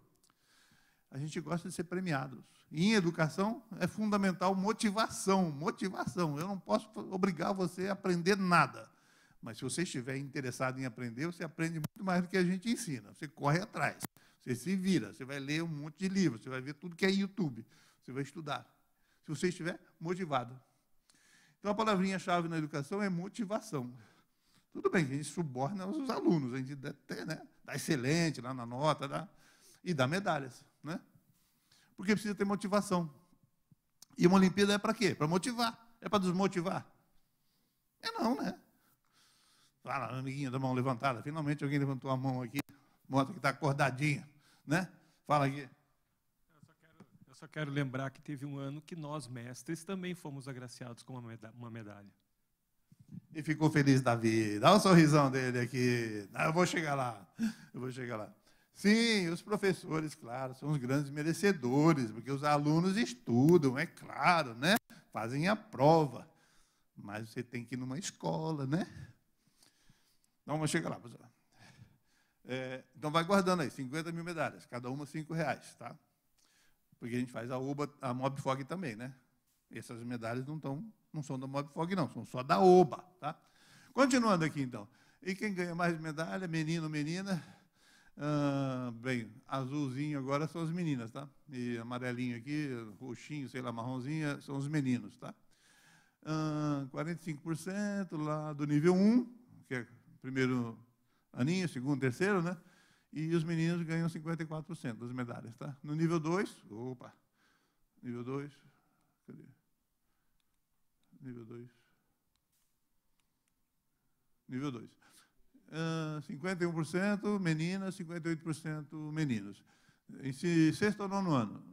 A gente gosta de ser premiados. E em educação é fundamental motivação. Eu não posso obrigar você a aprender nada. Mas se você estiver interessado em aprender, você aprende muito mais do que a gente ensina. Você corre atrás, você se vira, você vai ler um monte de livros, você vai ver tudo que é YouTube, você vai estudar. Se você estiver motivado. Então, a palavrinha-chave na educação é motivação. Tudo bem que a gente suborna os alunos, a gente dá excelente lá na nota, e dá medalhas. Né? Porque precisa ter motivação. E uma Olimpíada é para quê? Para motivar. É para desmotivar? É não, né? Fala, amiguinha da mão levantada. Finalmente alguém levantou a mão aqui. Mostra que está acordadinha. Né? Fala aqui. Eu só quero lembrar que teve um ano que nós, mestres, também fomos agraciados com uma medalha. E ficou feliz da vida. Olha o sorrisão dele aqui. Eu vou chegar lá. Sim, os professores, claro, são os grandes merecedores, porque os alunos estudam, é claro, né? Fazem a prova. Mas você tem que ir numa escola, né? Então, vamos chegar lá, professor. Então, vai guardando aí, 50 mil medalhas, cada uma R$5, tá? Porque a gente faz a OBA, a Mobfog também, né? Essas medalhas não são da Mobfog, não, são só da OBA, tá? Continuando aqui, então. E quem ganha mais medalha, menino, menina? Bem, azulzinho agora são as meninas, tá? E amarelinho aqui, roxinho, sei lá, marronzinho, são os meninos, tá? 45% lá do nível 1, que é primeiro aninho, segundo, terceiro, né? E os meninos ganham 54% das medalhas, tá? No nível 2, nível 2, cadê? Nível 2. Nível 2. 51% meninas, 58% meninos. Em sexto ou nono ano,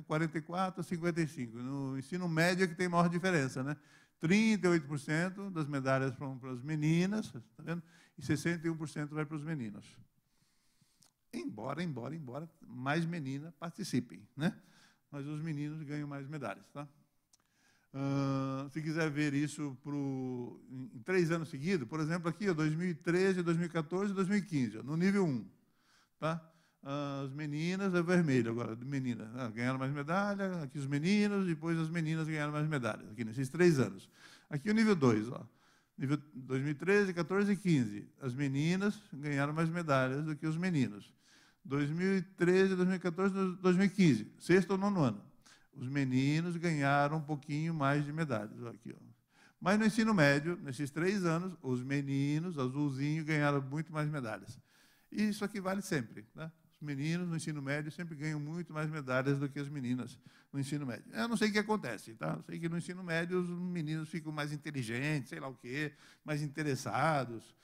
44% a 55%. No ensino médio é que tem maior diferença, né? 38% das medalhas vão para as meninas, tá vendo? E 61% vai para os meninos. Embora mais meninas participem, né? Mas os meninos ganham mais medalhas, tá? Se quiser ver isso em 3 anos seguidos, por exemplo, aqui, 2013, 2014 e 2015, no nível 1. Tá? As meninas é vermelho agora, meninas ganharam mais medalha, aqui os meninos, depois as meninas ganharam mais medalhas, aqui nesses 3 anos. Aqui o nível 2, nível 2013, 14 e 15, as meninas ganharam mais medalhas do que os meninos. 2013, 2014, 2015, sexto ou nono ano. Os meninos ganharam um pouquinho mais de medalhas. Aqui, Mas no ensino médio, nesses 3 anos, os meninos, azulzinho, ganharam muito mais medalhas. E isso aqui vale sempre. Né? Os meninos no ensino médio sempre ganham muito mais medalhas do que as meninas no ensino médio. Eu não sei o que acontece, tá? Eu sei que no ensino médio os meninos ficam mais inteligentes, sei lá o quê, mais interessados,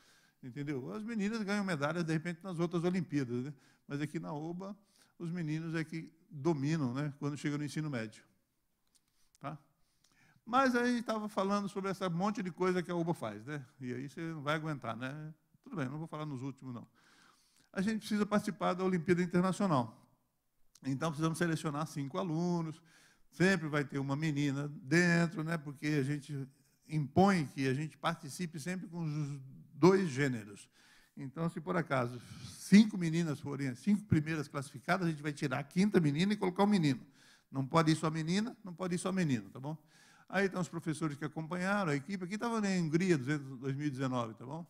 entendeu? As meninas ganham medalhas, de repente, nas outras Olimpíadas, né? Mas aqui na UBA, os meninos é que dominam, né, quando chega no ensino médio. Tá? Mas aí estava falando sobre essa monte de coisa que a UBA faz, né? E aí você não vai aguentar, né? Tudo bem, não vou falar nos últimos, não. A gente precisa participar da Olimpíada Internacional. Então, precisamos selecionar 5 alunos. Sempre vai ter uma menina dentro, né? Porque a gente impõe que a gente participe sempre com os 2 gêneros. Então, se por acaso 5 meninas forem as 5 primeiras classificadas, a gente vai tirar a 5ª menina e colocar o menino. Não pode ir só menina, não pode ir só menino, tá bom? Aí estão os professores que acompanharam a equipe. Aqui estava na Hungria, 2019, tá bom?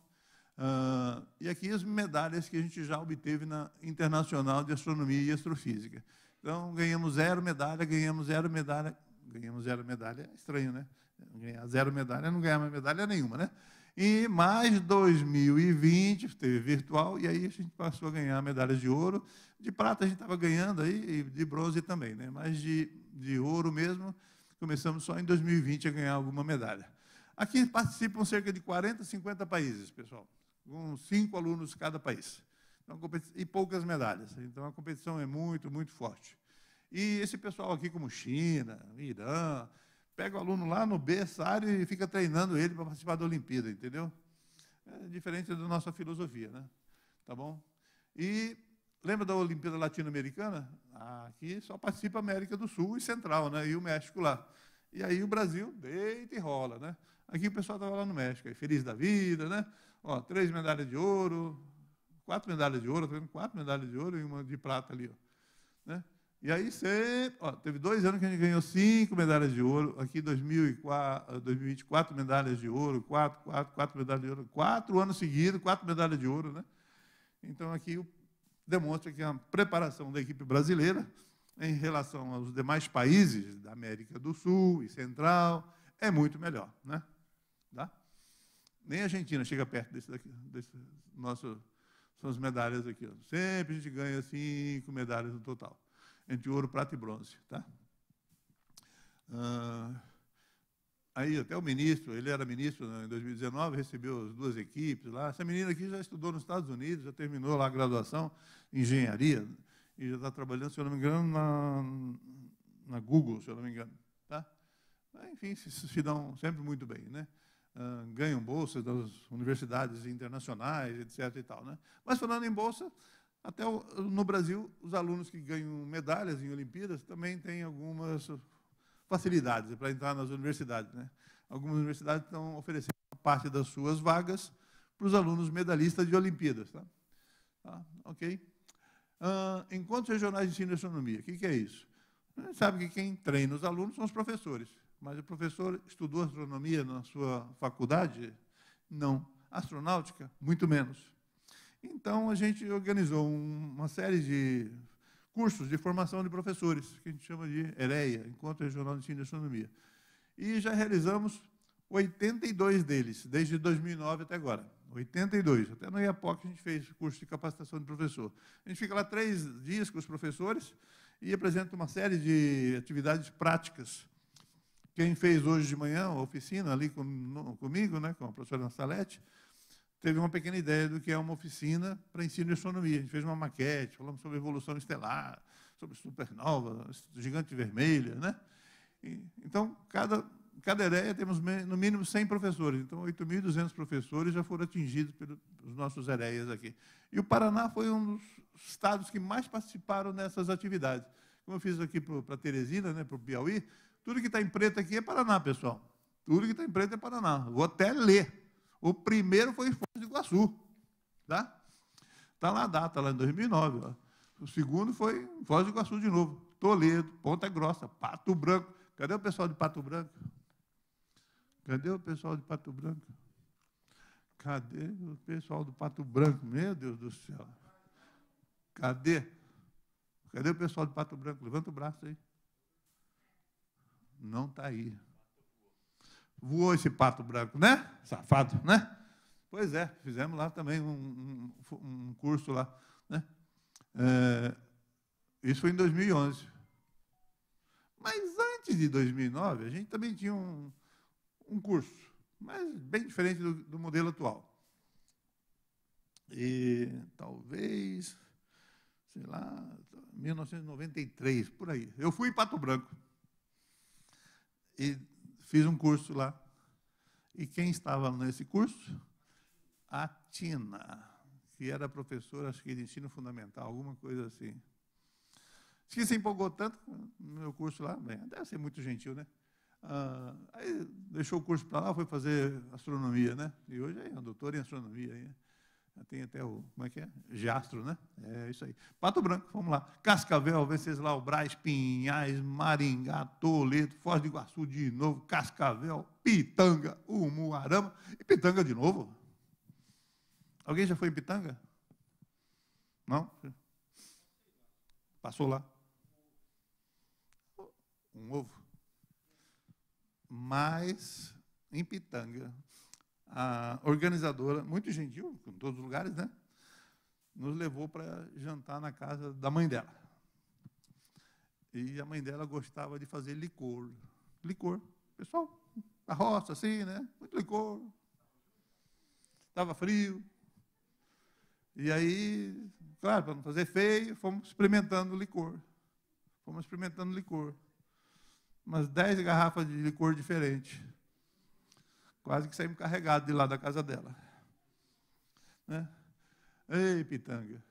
E aqui as medalhas que a gente já obteve na Internacional de Astronomia e Astrofísica. Então, ganhamos 0 medalha, ganhamos 0 medalha. Ganhamos 0 medalha, é estranho, né? Ganhar 0 medalha, não ganhar mais medalha nenhuma, né? E mais 2020, teve virtual, e aí a gente passou a ganhar medalhas de ouro. De prata a gente estava ganhando aí, e de bronze também, né? Mas de ouro mesmo, começamos só em 2020 a ganhar alguma medalha. Aqui participam cerca de 40, 50 países, pessoal, com 5 alunos cada país. Então, e poucas medalhas. Então, a competição é muito, muito forte. E esse pessoal aqui, como China, Irã, pega o aluno lá no berçário e fica treinando ele para participar da Olimpíada, entendeu? É diferente da nossa filosofia, né? Tá bom? E lembra da Olimpíada Latino-Americana? Aqui só participa a América do Sul e Central, né? E o México lá. E aí o Brasil deita e rola, né? Aqui o pessoal estava lá no México, aí, feliz da vida, né? Ó, 3 medalhas de ouro, 4 medalhas de ouro, estou vendo 4 medalhas de ouro e uma de prata ali, ó, né? E aí sempre, ó, teve 2 anos que a gente ganhou 5 medalhas de ouro, aqui 2024 medalhas de ouro, 4 medalhas de ouro, 4 anos seguidos, 4 medalhas de ouro, né? Então aqui demonstra que a preparação da equipe brasileira em relação aos demais países da América do Sul e Central é muito melhor, né? Tá? Nem a Argentina chega perto desse nosso, são as medalhas aqui, ó. Sempre a gente ganha 5 medalhas no total, entre ouro, prata e bronze, tá? Aí até o ministro, ele era ministro, né, em 2019, recebeu as 2 equipes lá. Essa menina aqui já estudou nos Estados Unidos, já terminou lá a graduação em engenharia e já está trabalhando, se eu não me engano, na Google, se eu não me engano, tá? Enfim, se dão sempre muito bem, né? Ganham bolsas das universidades internacionais, etc. e tal, né? Mas falando em bolsa, até no Brasil, os alunos que ganham medalhas em Olimpíadas também têm algumas facilidades para entrar nas universidades, né? Algumas universidades estão oferecendo parte das suas vagas para os alunos medalhistas de Olimpíadas, tá? Ok? Encontros regionais de ensino e astronomia, o que é isso? A gente sabe que quem treina os alunos são os professores, mas o professor estudou astronomia na sua faculdade? Não. Astronáutica? Muito menos. Então, a gente organizou uma série de cursos de formação de professores, que a gente chama de EREA, Encontro Regional de Ensino e Astronomia. E já realizamos 82 deles, desde 2009 até agora. 82. Até no IAPOC a gente fez curso de capacitação de professor. A gente fica lá 3 dias com os professores e apresenta uma série de atividades práticas. Quem fez hoje de manhã a oficina ali comigo, né, com a professora Salete, teve uma pequena ideia do que é uma oficina para ensino de astronomia. A gente fez uma maquete, falamos sobre evolução estelar, sobre supernova, gigante vermelha, né? Então, cada EREA temos no mínimo 100 professores. Então, 8.200 professores já foram atingidos pelos nossos EREAs aqui. E o Paraná foi um dos estados que mais participaram nessas atividades. Como eu fiz aqui para Teresina, né, para o Piauí, tudo que está em preto aqui é Paraná, pessoal. Tudo que está em preto é Paraná. Vou até ler. O primeiro foi em Foz do Iguaçu. Tá? Está lá a data, lá em 2009. Ó. O segundo foi em Foz do Iguaçu de novo. Toledo, Ponta Grossa, Pato Branco. Cadê o pessoal de Pato Branco? Cadê o pessoal de Pato Branco? Cadê o pessoal do Pato Branco? Meu Deus do céu. Cadê? Cadê o pessoal de Pato Branco? Levanta o braço aí. Não está aí. Voou esse pato branco, né? Safado, né? Pois é, fizemos lá também um curso lá, né? Isso foi em 2011. Mas antes de 2009, a gente também tinha um curso, mas bem diferente do modelo atual. E talvez, sei lá, 1993, por aí. Eu fui em Pato Branco e fiz um curso lá. E quem estava nesse curso? A Tina, que era professora, acho que de ensino fundamental, alguma coisa assim. Acho que se empolgou tanto no meu curso lá, bem, deve ser muito gentil, né? Aí deixou o curso para lá, foi fazer astronomia, né? E hoje é um doutor em astronomia. Aí, tem até o, como é que é? Geastro, né? É isso aí. Pato Branco, vamos lá. Cascavel, Venceslau, Braz, Pinhais, Maringá, Toledo, Foz do Iguaçu de novo, Cascavel, Pitanga, Umuarama e Pitanga de novo. Alguém já foi em Pitanga? Não? Passou lá? Um ovo. Mas, em Pitanga, a organizadora, muito gentil, em todos os lugares, né? Nos levou para jantar na casa da mãe dela. E a mãe dela gostava de fazer licor. Licor. Pessoal, a roça, assim, né? Muito licor. Estava frio. E aí, claro, para não fazer feio, fomos experimentando licor. Fomos experimentando licor. Umas 10 garrafas de licor diferente. Quase que saímos carregados de lá da casa dela. Né? Ei, Pitanga.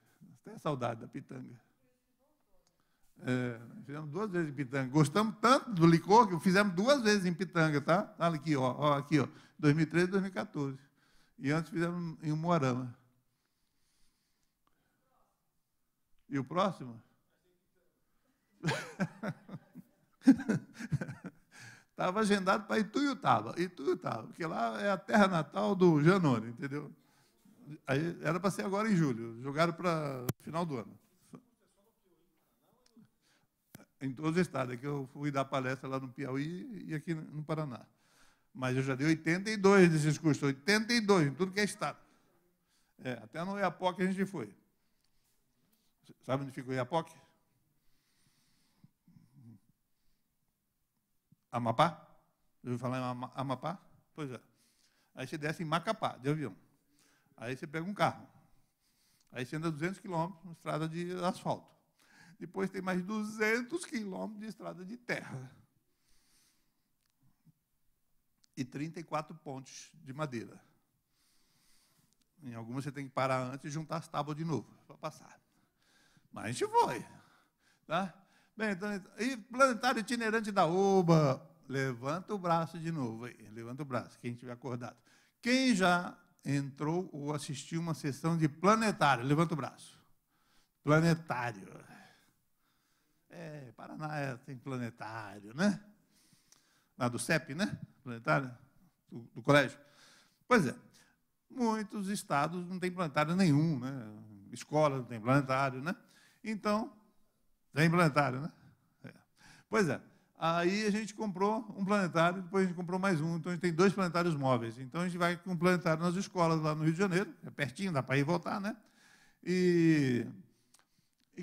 Tem saudade da Pitanga. Fizemos 2 vezes em Pitanga. Gostamos tanto do licor que fizemos 2 vezes em Pitanga, tá? Olha aqui, ó, aqui, ó, 2013 e 2014. E antes fizemos em Umuarama. E o próximo? Estava agendado para Ituiutaba, porque lá é a terra natal do Janone, entendeu? Aí era para ser agora em julho, jogaram para final do ano. Em todos os estados, aqui eu fui dar palestra lá no Piauí e aqui no Paraná. Mas eu já dei 82 desses cursos, 82, em tudo que é estado. Até no Oiapoque a gente foi. Sabe onde fica o Oiapoque? Amapá? Já ouviu falar em Amapá? Pois é. Aí você desce em Macapá, de avião. Aí você pega um carro. Aí você anda 200 quilômetros na estrada de asfalto. Depois tem mais 200 quilômetros de estrada de terra. E 34 pontes de madeira. Em algumas você tem que parar antes e juntar as tábuas de novo, para passar. Mas a gente foi. Tá? Bem, então, e planetário itinerante da UBA, levanta o braço de novo aí, levanta o braço, quem estiver acordado. Quem já entrou ou assistiu uma sessão de planetário, levanta o braço. Planetário. Paraná tem planetário, né? Lá do CEP, né? Planetário, do colégio. Pois é, muitos estados não tem planetário nenhum, né? Escola não tem planetário, né? Então, tem planetário, né? Pois é. Aí a gente comprou um planetário, depois a gente comprou mais um. Então, a gente tem 2 planetários móveis. Então, a gente vai com um planetário nas escolas lá no Rio de Janeiro. É pertinho, dá para ir e voltar, né? E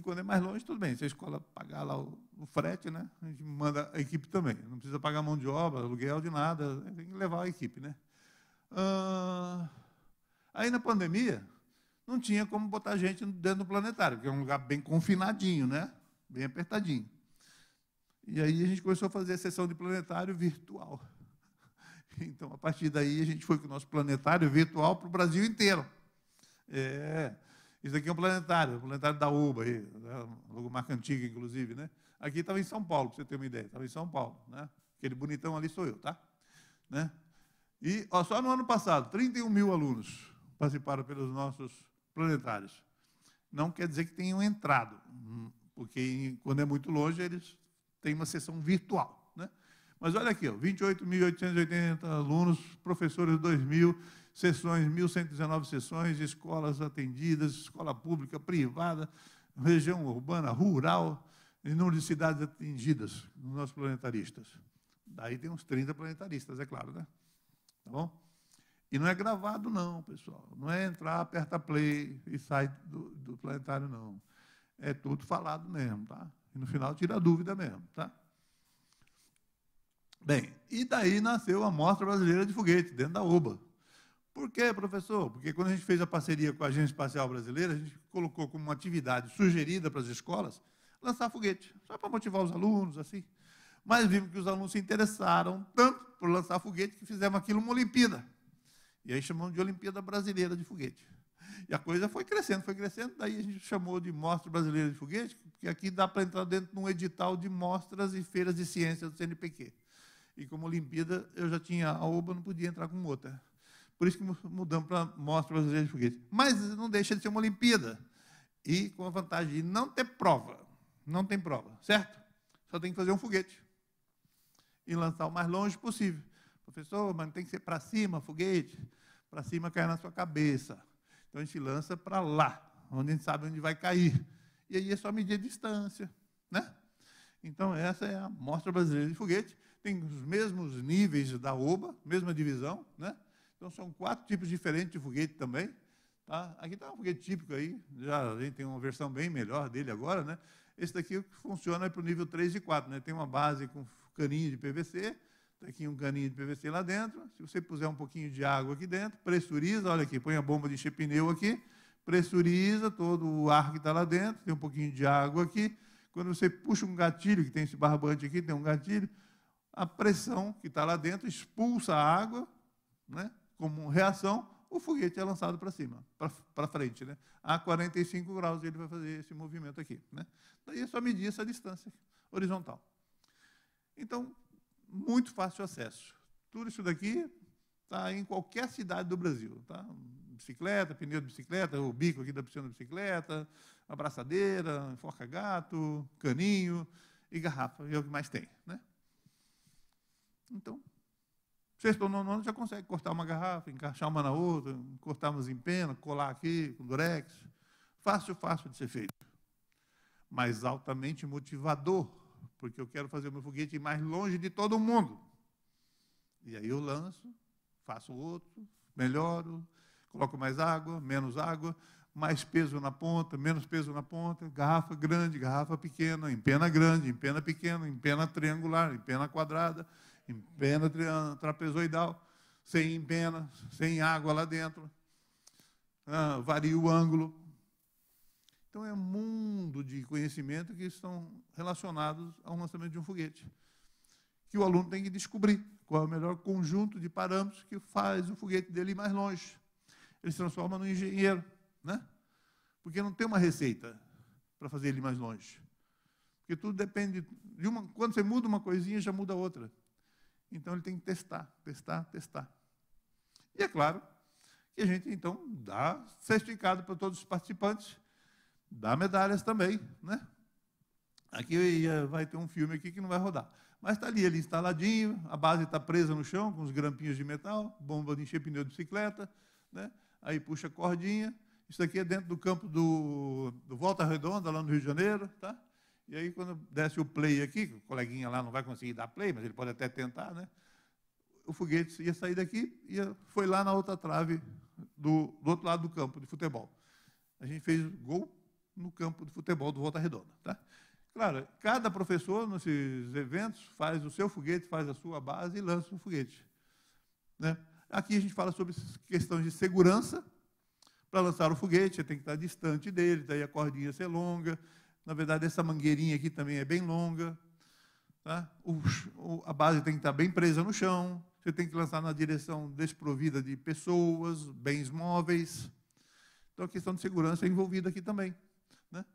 quando é mais longe, tudo bem. Se a escola pagar lá o frete, né? A gente manda a equipe também. Não precisa pagar mão de obra, aluguel de nada. Tem que levar a equipe, né? Aí, na pandemia, não tinha como botar gente dentro do planetário, porque é um lugar bem confinadinho, né? Bem apertadinho. E aí a gente começou a fazer a sessão de planetário virtual. Então, a partir daí, a gente foi com o nosso planetário virtual para o Brasil inteiro. Isso aqui é um planetário da UBA, aí, né? Logomarca antiga, inclusive, né? Aqui estava em São Paulo, para você ter uma ideia. Estava em São Paulo, né? Aquele bonitão ali sou eu, tá? Né? E só no ano passado, 31 mil alunos participaram pelos nossos planetários. Não quer dizer que tenham entrado, porque quando é muito longe, eles têm uma sessão virtual, né? Mas olha aqui, 28.880 alunos, professores 2.000, sessões, 1.119 sessões, escolas atendidas, escola pública, privada, região urbana, rural, e número de cidades atingidas nos nossos planetaristas. Daí tem uns 30 planetaristas, é claro, né? Tá bom? E não é gravado, não, pessoal. Não é entrar, aperta play e sai do planetário, não. é tudo falado mesmo, tá? E no final tira a dúvida mesmo, tá? Bem, e daí nasceu a Mostra Brasileira de Foguete, dentro da UBA. Por quê, professor? Porque quando a gente fez a parceria com a Agência Espacial Brasileira, a gente colocou como uma atividade sugerida para as escolas lançar foguete, só para motivar os alunos, assim. Mas vimos que os alunos se interessaram tanto por lançar foguete que fizemos aquilo uma Olimpíada. E aí chamamos de Olimpíada Brasileira de Foguete. E a coisa foi crescendo, daí a gente chamou de Mostra Brasileira de Foguete, porque aqui dá para entrar dentro de um edital de mostras e feiras de ciências do CNPq. E como Olimpíada, eu já tinha a OBA, não podia entrar com outra. Por isso que mudamos para Mostra Brasileira de Foguete. Mas não deixa de ser uma Olimpíada. E com a vantagem de não ter prova. Não tem prova, certo? Só tem que fazer um foguete. E lançar o mais longe possível. Professor, mas não tem que ser para cima, foguete. Para cima cai na sua cabeça. Então a gente lança para lá, onde a gente sabe onde vai cair. E aí é só medir a distância, né? Então essa é a Mostra Brasileira de Foguete. Tem os mesmos níveis da OBA, mesma divisão, né? Então são 4 tipos diferentes de foguete também. Tá? Aqui está um foguete típico aí, já a gente tem uma versão bem melhor dele agora, né? Esse daqui funciona para o nível 3 e 4, né? Tem uma base com caninho de PVC, tem aqui um caninho de PVC lá dentro. Se você puser um pouquinho de água aqui dentro, pressuriza, olha aqui, põe a bomba de encher pneu aqui, pressuriza todo o ar que está lá dentro, tem um pouquinho de água aqui. Quando você puxa um gatilho, que tem esse barbante aqui, tem um gatilho, a pressão que está lá dentro expulsa a água, né? Como reação, o foguete é lançado para cima, para frente, né? A 45 graus ele vai fazer esse movimento aqui, né? Daí é só medir essa distância horizontal. Então, muito fácil acesso. Tudo isso daqui está em qualquer cidade do Brasil, tá? Bicicleta, pneu de bicicleta, o bico aqui da piscina de bicicleta, abraçadeira, enforca-gato, caninho e garrafa, é o que mais tem, né? Então, sexto ou nono ano já consegue cortar uma garrafa, encaixar uma na outra, cortarmos em pena, colar aqui com durex. Fácil, fácil de ser feito. Mas altamente motivador, porque eu quero fazer o meu foguete mais longe de todo mundo. E aí eu lanço, faço outro, melhoro, coloco mais água, menos água, mais peso na ponta, menos peso na ponta, garrafa grande, garrafa pequena, empena grande, empena pequena, empena triangular, empena quadrada, empena trapezoidal, sem empena, sem água lá dentro, varia o ângulo. Então, é um mundo de conhecimento que estão relacionados ao lançamento de um foguete, que o aluno tem que descobrir qual é o melhor conjunto de parâmetros que faz o foguete dele ir mais longe. Ele se transforma no engenheiro, né? Porque não tem uma receita para fazer ele ir mais longe. Porque tudo depende de uma... Quando você muda uma coisinha, já muda outra. Então, ele tem que testar, testar, testar. E é claro que a gente, então, dá certificado para todos os participantes, dá medalhas também, né? Aqui vai ter um filme aqui que não vai rodar. Mas está ali, ele instaladinho, a base está presa no chão, com os grampinhos de metal, bomba de encher pneu de bicicleta, né? Aí puxa a cordinha. Isso aqui é dentro do campo do Volta Redonda, lá no Rio de Janeiro, tá? E aí, quando desce o play aqui, o coleguinha lá não vai conseguir dar play, mas ele pode até tentar, né? O foguete ia sair daqui e foi lá na outra trave do outro lado do campo de futebol. A gente fez gol no campo de futebol do Volta Redonda, tá? Claro, cada professor, nesses eventos, faz o seu foguete, faz a sua base e lança o foguete, né? Aqui a gente fala sobre questões de segurança. Para lançar o foguete, você tem que estar distante dele, daí a cordinha ser longa. Na verdade, essa mangueirinha aqui também é bem longa. Tá? A base tem que estar bem presa no chão. Você tem que lançar na direção desprovida de pessoas, bens móveis. Então, a questão de segurança é envolvida aqui também, né?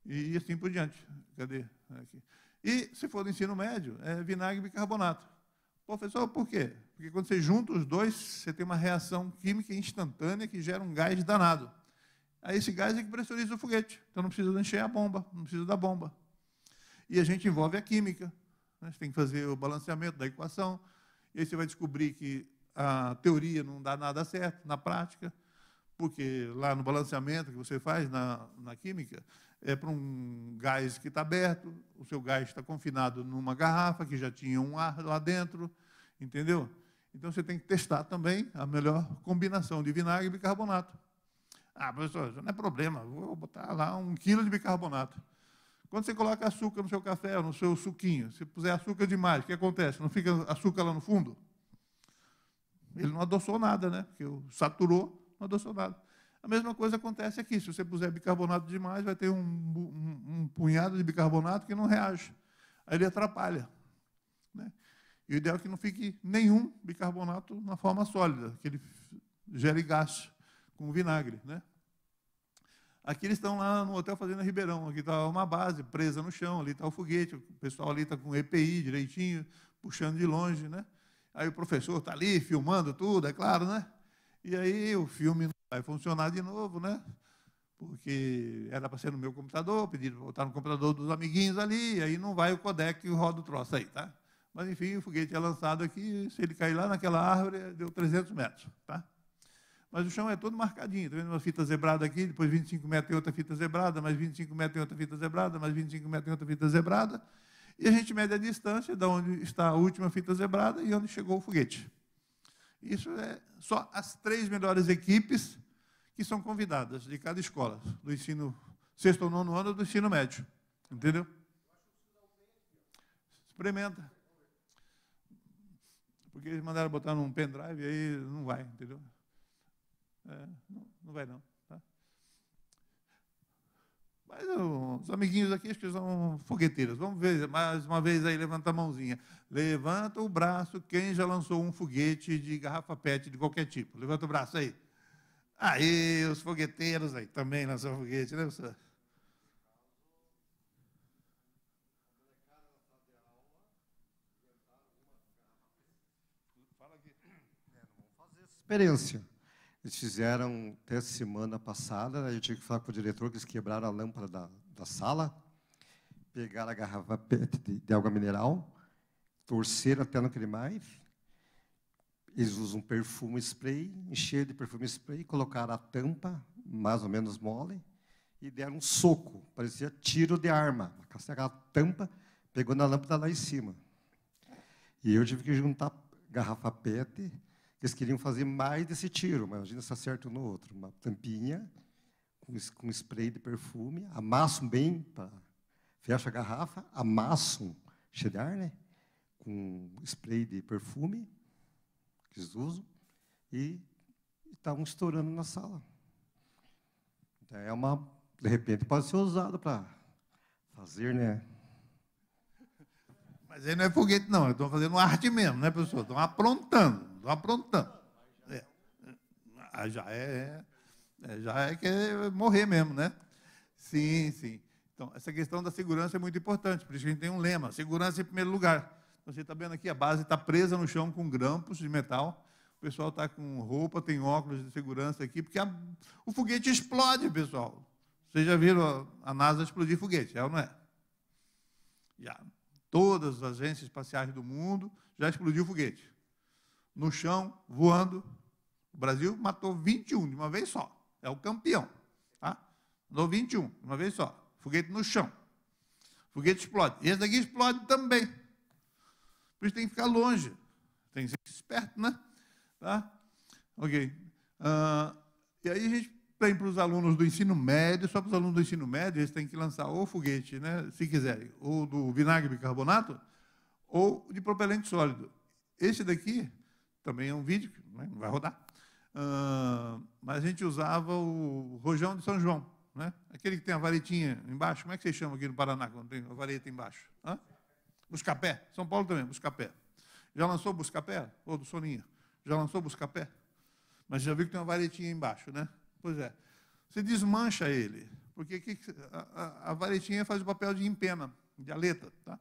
E assim por diante. Cadê? Aqui. E, se for do ensino médio, é vinagre e bicarbonato. Professor, por quê? Porque quando você junta os dois, você tem uma reação química instantânea que gera um gás danado. Aí esse gás é que pressuriza o foguete. Então não precisa encher a bomba, não precisa da bomba. E a gente envolve a química, né? Você tem que fazer o balanceamento da equação. E aí você vai descobrir que a teoria não dá nada certo na prática, porque lá no balanceamento que você faz na química, é para um gás que está aberto, o seu gás está confinado numa garrafa que já tinha um ar lá dentro, entendeu? Então, você tem que testar também a melhor combinação de vinagre e bicarbonato. Ah, professor, não é problema, vou botar lá 1 quilo de bicarbonato. Quando você coloca açúcar no seu café, no seu suquinho, se puser açúcar demais, o que acontece? Não fica açúcar lá no fundo? Ele não adoçou nada, né? Porque saturou, não adoçou nada. A mesma coisa acontece aqui. Se você puser bicarbonato demais, vai ter um punhado de bicarbonato que não reage. Aí ele atrapalha. Né? E o ideal é que não fique nenhum bicarbonato na forma sólida, que ele gere gás com vinagre. Né? Aqui eles estão lá no Hotel Fazenda Ribeirão. Aqui está uma base presa no chão, ali está o foguete, o pessoal ali está com EPI direitinho, puxando de longe. Né? Aí o professor está ali filmando tudo, é claro, né? E aí o filme não vai funcionar de novo, né? Porque era para ser no meu computador, pediram para botar no computador dos amiguinhos ali, e aí não vai o codec e roda o troço aí, tá? Mas, enfim, o foguete é lançado aqui, se ele cair lá naquela árvore, deu 300 metros, tá? Mas o chão é todo marcadinho, está vendo uma fita zebrada aqui, depois 25 metros tem outra fita zebrada, mais 25 metros tem outra fita zebrada, mais 25 metros tem outra fita zebrada, e a gente mede a distância de onde está a última fita zebrada e onde chegou o foguete. Isso é só as 3 melhores equipes que são convidadas de cada escola, do ensino 6º ou 9º ano do ensino médio. Entendeu? Experimenta. Porque eles mandaram botar num pendrive e aí não vai, entendeu? Não vai não. Tá? Mas os amiguinhos aqui, acho que são fogueteiros. Vamos ver mais uma vez aí, levanta a mãozinha. Levanta o braço quem já lançou um foguete de garrafa PET de qualquer tipo. Levanta o braço aí. Aí, os fogueteiros aí também lançam foguete, né, professor? Experiência. Eles fizeram até semana passada, eu tive que falar com o diretor, que eles quebraram a lâmpada da sala, pegaram a garrafa PET de água mineral, torceram até não querer mais, eles usam perfume spray, encheram de perfume spray, colocaram a tampa, mais ou menos mole, e deram um soco, parecia tiro de arma. A tampa pegou na lâmpada lá em cima. E eu tive que juntar garrafa PET. Eles queriam fazer mais desse tiro, mas imagina se acerta um no outro. Uma tampinha com spray de perfume, amassam bem, fecha a garrafa, amassam cheio de ar, né? Com spray de perfume, que eles usam, e estavam estourando na sala. Então, de repente, pode ser usado para fazer, né? Mas aí não é foguete, não. Estão fazendo arte mesmo, né, professor? Estão aprontando. Já é querer morrer mesmo, né? Sim, sim. Então, essa questão da segurança é muito importante, por isso que a gente tem um lema, segurança em primeiro lugar. Então, você está vendo aqui, a base está presa no chão com grampos de metal, o pessoal está com roupa, tem óculos de segurança aqui, porque o foguete explode, pessoal. Vocês já viram a NASA explodir foguete, é ou não é? Já. Todas as agências espaciais do mundo já explodiu foguete. No chão, voando. O Brasil matou 21 de uma vez só. É o campeão. Tá? Matou 21 de uma vez só. Foguete no chão. Foguete explode. E esse daqui explode também. Por isso tem que ficar longe. Tem que ser esperto, né? Tá? Ok. E aí a gente tem para os alunos do ensino médio, só para os alunos do ensino médio, eles têm que lançar ou foguete, né, se quiserem, ou do vinagre bicarbonato, ou de propelente sólido. Esse daqui também é um vídeo, né, não vai rodar, mas a gente usava o rojão de São João, né, aquele que tem a varetinha embaixo. Como é que vocês chamam aqui no Paraná, quando tem a vareta embaixo? Buscapé. São Paulo também, Buscapé. Já lançou Buscapé? Ou do Soninho? Já lançou Buscapé? Mas já viu que tem uma varetinha embaixo, né? Pois é. Você desmancha ele, porque a varetinha faz o papel de empena, de aleta. Tá?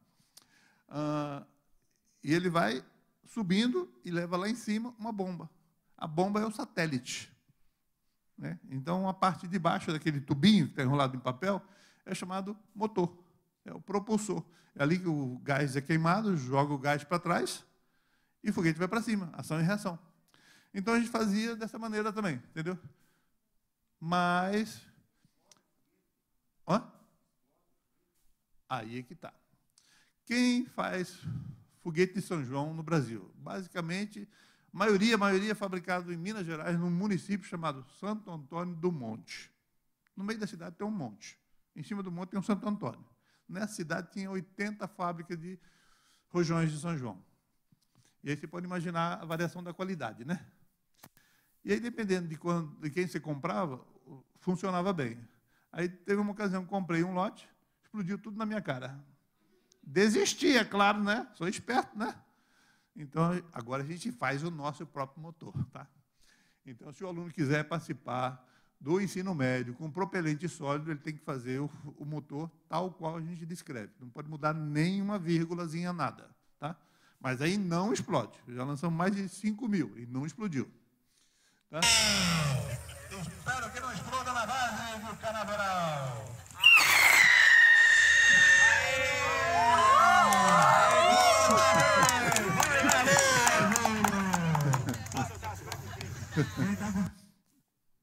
E ele vai subindo e leva lá em cima uma bomba. A bomba é o satélite. Né? Então, a parte de baixo daquele tubinho que está enrolado em papel é chamado motor, é o propulsor. É ali que o gás é queimado, joga o gás para trás e o foguete vai para cima, ação e reação. Então, a gente fazia dessa maneira também, entendeu? Mas... Aí é que está. Quem faz foguete de São João no Brasil? Basicamente, maioria é fabricado em Minas Gerais, num município chamado Santo Antônio do Monte. No meio da cidade tem um monte. Em cima do monte tem um Santo Antônio. Nessa cidade tinha 80 fábricas de rojões de São João. E aí você pode imaginar a variação da qualidade, né? E aí, dependendo de quem você comprava, funcionava bem. Aí teve uma ocasião que comprei um lote, explodiu tudo na minha cara. Desisti, é claro, né? Sou esperto, né? Então, agora a gente faz o nosso próprio motor, tá? Então, se o aluno quiser participar do ensino médio com propelente sólido, ele tem que fazer o motor tal qual a gente descreve. Não pode mudar nenhuma vírgulazinha, nada, tá? Mas aí não explode. Já lançamos mais de 5.000 e não explodiu. Tá? Espero que não exploda na base do Canaveral.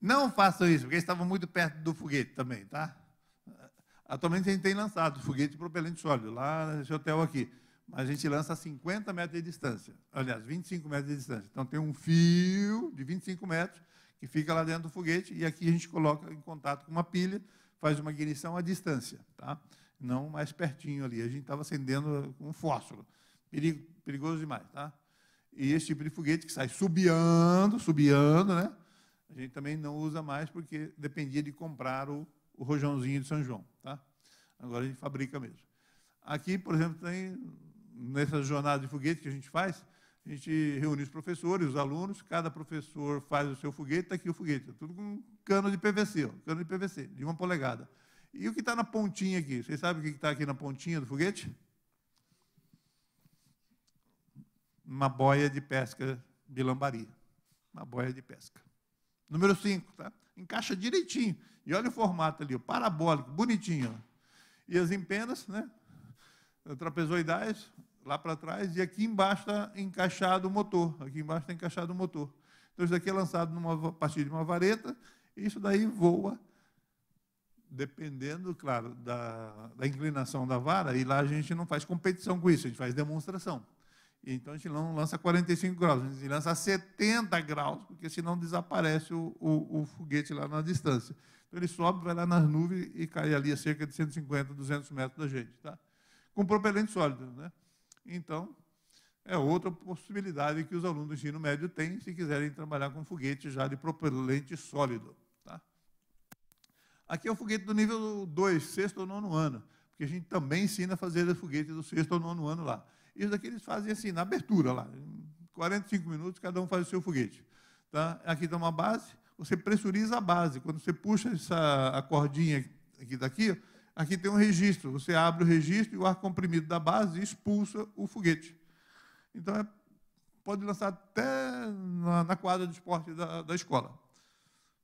Não façam isso, porque eles estavam muito perto do foguete também, tá? Atualmente a gente tem lançado foguete de propelente sólido, lá nesse hotel aqui. Mas a gente lança a 50 metros de distância. Aliás, 25 metros de distância. Então tem um fio de 25 metros que fica lá dentro do foguete e aqui a gente coloca em contato com uma pilha, faz uma ignição à distância, tá? Não mais pertinho ali. A gente estava acendendo com um fósforo. Perigoso demais, tá? E esse tipo de foguete que sai subiando, né? A gente também não usa mais porque dependia de comprar o rojãozinho de São João, tá? Agora a gente fabrica mesmo. Aqui, por exemplo, tem, nessa jornada de foguete que a gente faz, a gente reúne os professores, os alunos, cada professor faz o seu foguete, está aqui o foguete, tudo com cano de PVC, ó, cano de PVC, de 1 polegada. E o que está na pontinha aqui? Vocês sabem o que está aqui na pontinha do foguete? Uma boia de pesca de lambari. Uma boia de pesca. Número 5, tá? Encaixa direitinho. E olha o formato ali, o parabólico, bonitinho. Ó. E as empenas, né? Trapezoidais, lá para trás, e aqui embaixo está encaixado o motor. Aqui embaixo está encaixado o motor. Então, isso daqui é lançado a partir de uma vareta, e isso daí voa, dependendo, claro, da inclinação da vara, e lá a gente não faz competição com isso, a gente faz demonstração. Então, a gente não lança 45 graus, a gente lança 70 graus, porque senão desaparece o foguete lá na distância. Então, ele sobe, vai lá nas nuvens e cai ali a cerca de 150, 200 metros da gente. Tá? Com propelente sólido. Né? Então, é outra possibilidade que os alunos do ensino médio têm, se quiserem trabalhar com foguete já de propelente sólido. Tá? Aqui é o foguete do nível 2, sexto ou nono ano, porque a gente também ensina a fazer o foguete do sexto ou nono ano lá. Isso daqui eles fazem assim, na abertura lá. Em 45 minutos, cada um faz o seu foguete. Tá? Aqui está uma base, você pressuriza a base. Quando você puxa a cordinha daqui, aqui tem um registro. Você abre o registro e o ar comprimido da base expulsa o foguete. Então, pode lançar até na quadra de esporte da escola.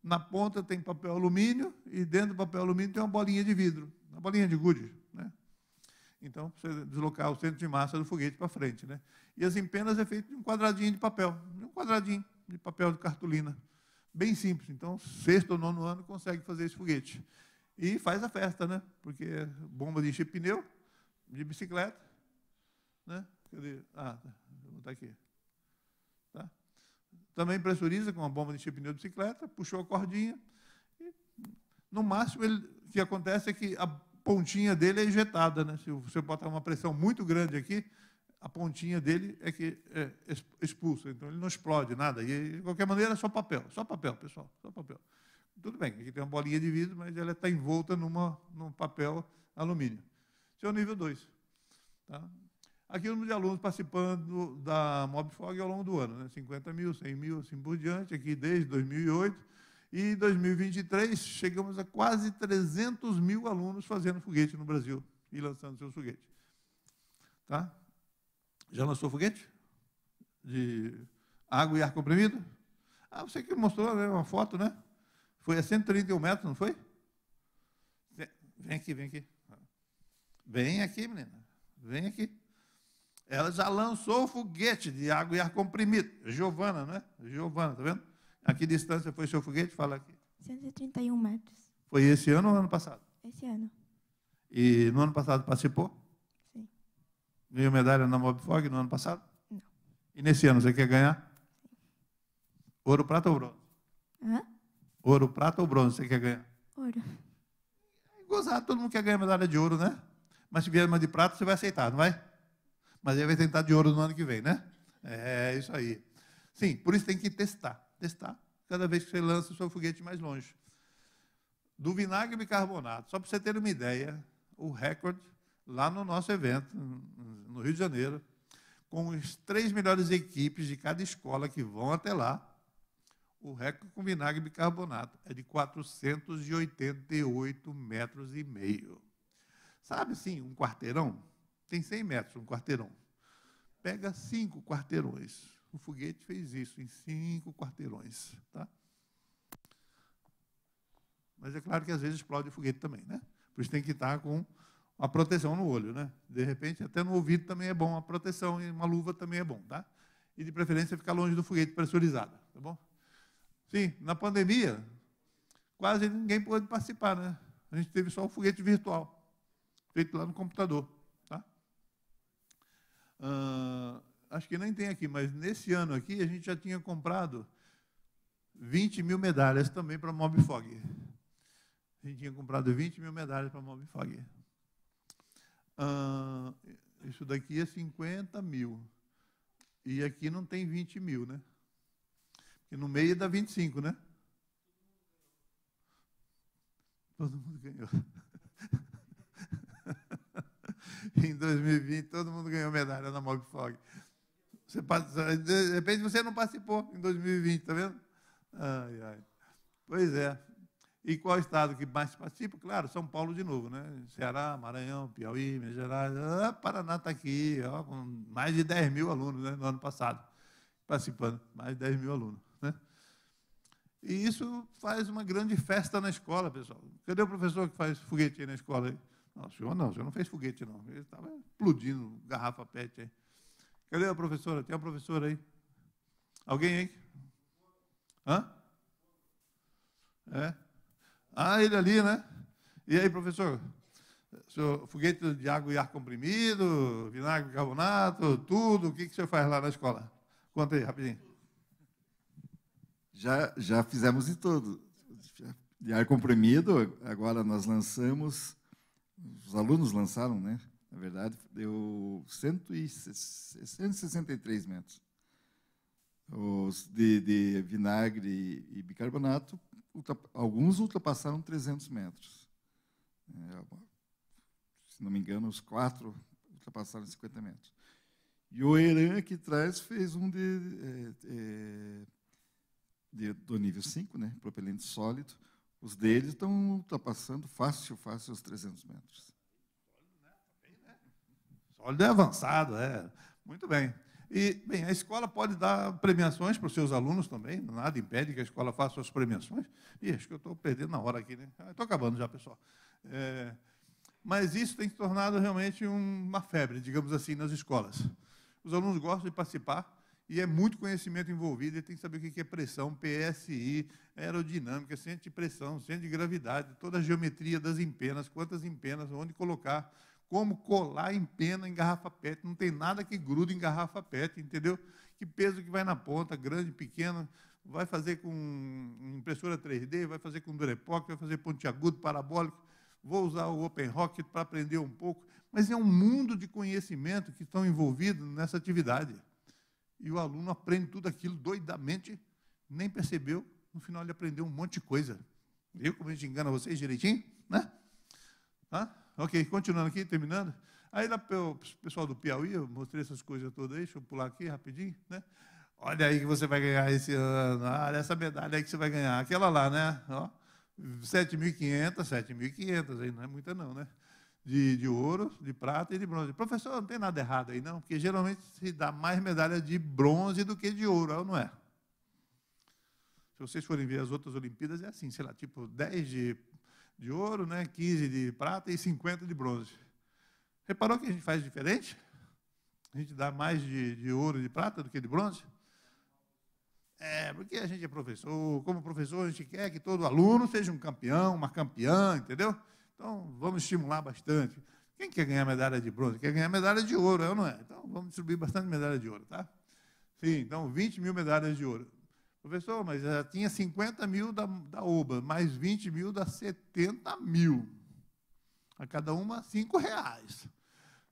Na ponta tem papel alumínio e dentro do papel alumínio tem uma bolinha de vidro, uma bolinha de gude, né? Então, para você deslocar o centro de massa do foguete para frente. Né? E as empenas é feito de um quadradinho de papel, de cartolina. Bem simples. Então, sexto ou nono ano consegue fazer esse foguete. E faz a festa, né? Porque é bomba de encher pneu, de bicicleta. Né? Cadê? Ah, vou botar aqui. Tá? Também pressuriza com uma bomba de encher pneu de bicicleta, puxou a cordinha. E, no máximo, o que acontece é que a pontinha dele é injetada, né? Se você botar uma pressão muito grande aqui, a pontinha dele é que é expulsa, então ele não explode nada. E, de qualquer maneira, é só papel, pessoal, só papel. Tudo bem, aqui tem uma bolinha de vidro, mas ela está envolta num papel alumínio. Esse é o nível 2. Tá? Aqui o número de alunos participando da Mobfog ao longo do ano, né? 50 mil, 100 mil, assim por diante, aqui desde 2008. E em 2023, chegamos a quase 300 mil alunos fazendo foguete no Brasil e lançando seus foguetes. Tá? Já lançou foguete? De água e ar comprimido? Ah, você que mostrou, né, uma foto, né? Foi a 131 metros, não foi? Vem aqui, vem aqui. Vem aqui, menina. Vem aqui. Ela já lançou o foguete de água e ar comprimido. Giovana, né? Giovana, tá vendo? A que distância foi seu foguete? Fala aqui. 131 metros. Foi esse ano ou ano passado? Esse ano. E no ano passado participou? Sim. Ganhou medalha na Mobfog no ano passado? Não. E nesse ano você quer ganhar? Sim. Ouro, prata ou bronze? Hã? Ouro, prata ou bronze você quer ganhar? Ouro. Gozado, todo mundo quer ganhar medalha de ouro, né? Mas se vier uma de prata, você vai aceitar, não vai? Mas aí vai tentar de ouro no ano que vem, né? É isso aí. Sim, por isso tem que testar. Testar cada vez que você lança o seu foguete mais longe. Do vinagre e bicarbonato, só para você ter uma ideia, o recorde lá no nosso evento, no Rio de Janeiro, com as 3 melhores equipes de cada escola que vão até lá, o recorde com vinagre e bicarbonato é de 488,5 metros. Sabe assim, um quarteirão? Tem 100 metros, um quarteirão. Pega 5 quarteirões. O foguete fez isso em 5 quarteirões. Tá? Mas é claro que às vezes explode o foguete também, né? Por isso tem que estar com uma proteção no olho, né? De repente, até no ouvido também é bom a proteção, e uma luva também é bom, tá? E de preferência ficar longe do foguete pressurizado, tá bom? Sim, na pandemia, quase ninguém pôde participar, né? A gente teve só o foguete virtual, feito lá no computador, tá? Acho que nem tem aqui, mas nesse ano aqui a gente já tinha comprado 20 mil medalhas também para Mobfog. A gente tinha comprado 20 mil medalhas para Mobfog. Isso daqui é 50 mil. E aqui não tem 20 mil, né? Porque no meio dá 25, né? Todo mundo ganhou. Em 2020, todo mundo ganhou medalha na Mobfog. De repente você não participou em 2020, tá vendo? Ai, ai. Pois é. E qual estado que mais participa? Claro, São Paulo de novo, né? Ceará, Maranhão, Piauí, Minas Gerais. Paraná está aqui, ó, com mais de 10 mil alunos, né, no ano passado, participando. Mais de 10 mil alunos, né? E isso faz uma grande festa na escola, pessoal. Cadê o professor que faz foguete aí na escola? Aí? Não, o senhor não fez foguete, não. Ele estava explodindo garrafa PET aí. Cadê a professora? Tem a professora aí? Alguém aí? Hã? É? Ele ali, né? E aí, professor? Seu foguete de água e ar comprimido, vinagre, bicarbonato, tudo. O que o senhor faz lá na escola? Conta aí, rapidinho. Já fizemos de tudo. De ar comprimido, agora nós lançamos, os alunos lançaram, né? Na verdade, deu 163 metros. Os de vinagre e bicarbonato, alguns ultrapassaram 300 metros. Se não me engano, os 4 ultrapassaram 50 metros. E o Eran, aqui atrás, fez um do nível 5, né, propelente sólido. Os deles estão ultrapassando fácil os 300 metros. Sólido é avançado, é. Muito bem. E, bem, a escola pode dar premiações para os seus alunos também, nada impede que a escola faça suas premiações. Ih, acho que eu estou perdendo na hora aqui, né? Estou acabando já, pessoal. Mas isso tem se tornado realmente uma febre, digamos assim, nas escolas. Os alunos gostam de participar e é muito conhecimento envolvido, e tem que saber o que é pressão, PSI, aerodinâmica, centro de pressão, centro de gravidade, toda a geometria das empenas, quantas empenas, onde colocar, como colar empena em garrafa PET, não tem nada que gruda em garrafa PET, entendeu? Que peso que vai na ponta, grande, pequeno, vai fazer com impressora 3D, vai fazer com Durepox, vai fazer pontiagudo, parabólico, vou usar o Open Rocket para aprender um pouco, mas é um mundo de conhecimento que estão envolvidos nessa atividade. E o aluno aprende tudo aquilo doidamente, nem percebeu, no final ele aprendeu um monte de coisa. Viu como a gente engana vocês direitinho? Né? Tá? Ok, continuando aqui, terminando. Aí, lá para o pessoal do Piauí, eu mostrei essas coisas todas aí, deixa eu pular aqui rapidinho, né? Olha aí que você vai ganhar esse ano, olha essa medalha aí que você vai ganhar. Aquela lá, né? 7.500, aí não é muita não, né? De ouro, de prata e de bronze. Professor, não tem nada errado aí, não, porque geralmente se dá mais medalha de bronze do que de ouro, ou não é? Se vocês forem ver as outras Olimpíadas, é assim, sei lá, tipo 10 de ouro, né, 15 de prata e 50 de bronze. Reparou que a gente faz diferente? A gente dá mais de ouro e de prata do que de bronze? Porque a gente é professor, como professor a gente quer que todo aluno seja um campeão, uma campeã, entendeu? Então, vamos estimular bastante. Quem quer ganhar medalha de bronze? Quer ganhar medalha de ouro, é ou não é? Então, vamos distribuir bastante medalha de ouro, tá? Sim, então, 20 mil medalhas de ouro. Professor, mas já tinha 50 mil da OBA, mais 20 mil dá 70 mil. A cada uma, R$5.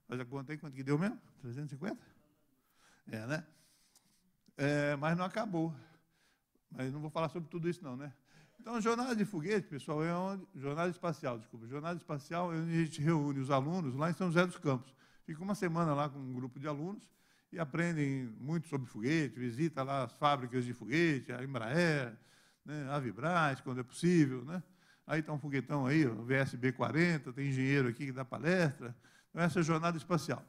Faz a conta aí, quanto que deu mesmo? 350? Né? Mas não acabou. Mas não vou falar sobre tudo isso, não, né? Então, jornada de foguete, pessoal, jornada espacial, desculpa. Jornada espacial é onde a gente reúne os alunos lá em São José dos Campos. Fica uma semana lá com um grupo de alunos e aprendem muito sobre foguete, visita lá as fábricas de foguete, a Embraer, né, a Vibraz, quando é possível, né? Aí está um foguetão aí, o VSB-40, tem engenheiro aqui que dá palestra. Então, essa é a jornada espacial.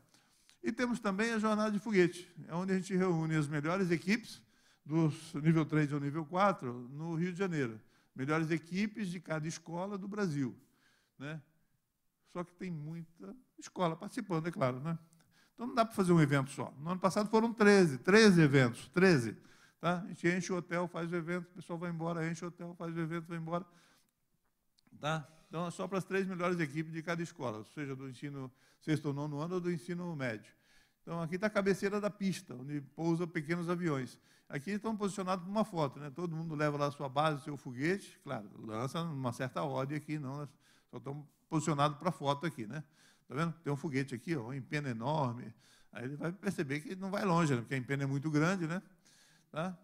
E temos também a jornada de foguete, é onde a gente reúne as melhores equipes do nível 3 ao nível 4 no Rio de Janeiro. Melhores equipes de cada escola do Brasil, né? Só que tem muita escola participando, é claro, né? Então não dá para fazer um evento só. No ano passado foram 13 eventos, 13. Tá? A gente enche o hotel, faz o evento, o pessoal vai embora, enche o hotel, faz o evento, vai embora. Tá? Então é só para as 3 melhores equipes de cada escola, seja do ensino sexto ou nono ano ou do ensino médio. Então aqui está a cabeceira da pista, onde pousa pequenos aviões. Aqui estão posicionados por uma foto, né? Todo mundo leva lá a sua base, o seu foguete, claro, lança numa certa ordem aqui, não, só estão posicionados para a foto aqui, né? Tá vendo? Tem um foguete aqui, ó, um empena enorme. Aí ele vai perceber que ele não vai longe, né? Porque a empena é muito grande, né? Tá?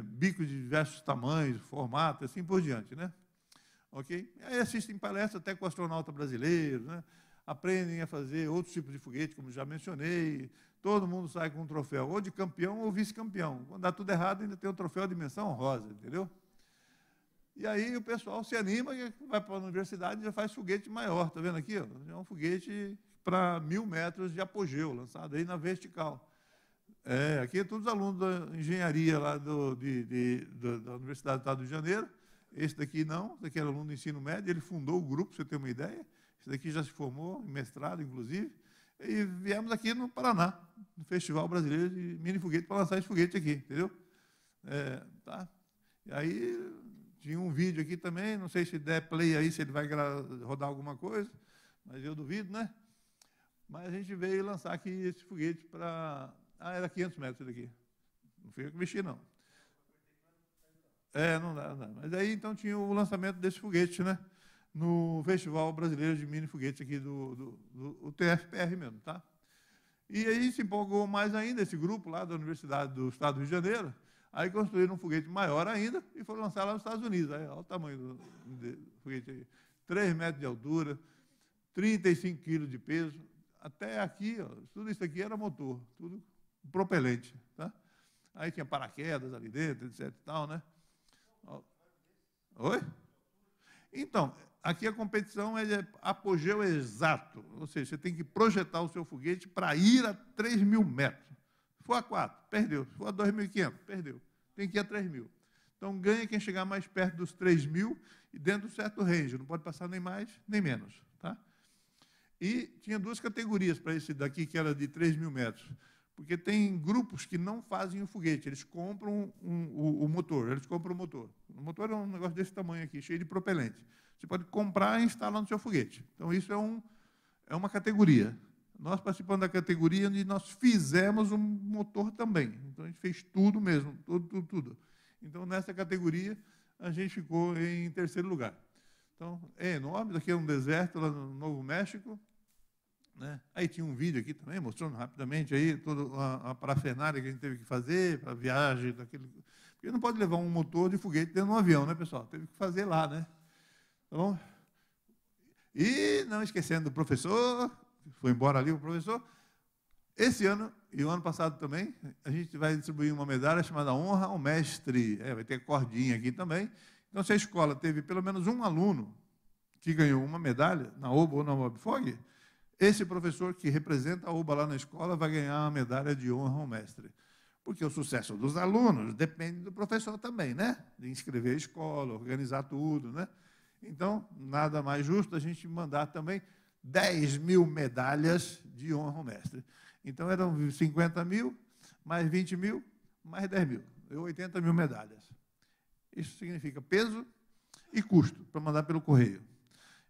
Bico de diversos tamanhos, formatos, assim por diante, né? Ok? E aí assistem palestras até com o astronauta brasileiro, né? Aprendem a fazer outros tipos de foguete, como já mencionei. Todo mundo sai com um troféu, ou de campeão ou vice-campeão. Quando dá tudo errado, ainda tem um troféu de menção honrosa, entendeu? E aí o pessoal se anima e vai para a universidade e já faz foguete maior. Está vendo aqui? Ó? É um foguete para 1.000 metros de apogeu, lançado aí na vertical. Aqui é todos os alunos da engenharia lá da Universidade do Estado do Rio de Janeiro. Esse daqui não, esse daqui era aluno do ensino médio, ele fundou o grupo, para você ter uma ideia. Esse daqui já se formou, em mestrado, inclusive. E viemos aqui no Paraná, no Festival Brasileiro de Mini Foguete, para lançar esse foguete aqui, entendeu? Tá? E aí tinha um vídeo aqui também, não sei se der play aí, se ele vai rodar alguma coisa, mas eu duvido, né? Mas a gente veio lançar aqui esse foguete para... era 500 metros daqui. Não fui eu que mexi, não. Não dá. Mas aí, então, tinha o lançamento desse foguete, né? No Festival Brasileiro de Mini Foguete aqui do TFPR mesmo, tá? E aí se empolgou mais ainda esse grupo lá da Universidade do Estado do Rio de Janeiro, aí construíram um foguete maior ainda e foram lançar lá nos Estados Unidos. Aí, olha o tamanho do foguete aí. 3 metros de altura, 35 quilos de peso. Até aqui, ó, tudo isso aqui era motor, tudo propelente, tá? Aí tinha paraquedas ali dentro, etc e tal, né? Oi? Então, aqui a competição é de apogeu exato, ou seja, você tem que projetar o seu foguete para ir a 3.000 metros. Se for a 4, perdeu. Se for a 2.500, perdeu. Tem que ir a 3.000. Então, ganha quem chegar mais perto dos 3.000 e dentro de um certo range, não pode passar nem mais, nem menos. Tá? E tinha 2 categorias para esse daqui, que era de 3.000 metros. Porque tem grupos que não fazem o foguete, eles compram o motor, eles compram o motor. O motor é um negócio desse tamanho aqui, cheio de propelente. Você pode comprar e instalar no seu foguete. Então, isso é uma categoria. Nós participamos da categoria onde nós fizemos um motor também. Então, a gente fez tudo mesmo, tudo. Então, nessa categoria, a gente ficou em 3º lugar. Então, é enorme, daqui é um deserto, lá no Novo México. Né? Aí tinha um vídeo aqui também, mostrando rapidamente aí toda a parafernália que a gente teve que fazer para a viagem. Porque não pode levar um motor de foguete dentro de um avião, né, pessoal? Teve que fazer lá, né? Tá bom? E, não esquecendo do professor, foi embora ali o professor, esse ano, e o ano passado também, a gente vai distribuir uma medalha chamada Honra ao Mestre. Vai ter cordinha aqui também. Então, se a escola teve pelo menos um aluno que ganhou uma medalha, na OBA ou na OBFOG, esse professor que representa a OBA lá na escola vai ganhar a medalha de honra ao mestre. Porque o sucesso dos alunos depende do professor também, né? De inscrever a escola, organizar tudo, né? Então, nada mais justo a gente mandar também 10.000 medalhas de honra ao mestre. Então, eram 50.000, mais 20.000, mais 10.000. 80.000 medalhas. Isso significa peso e custo para mandar pelo correio.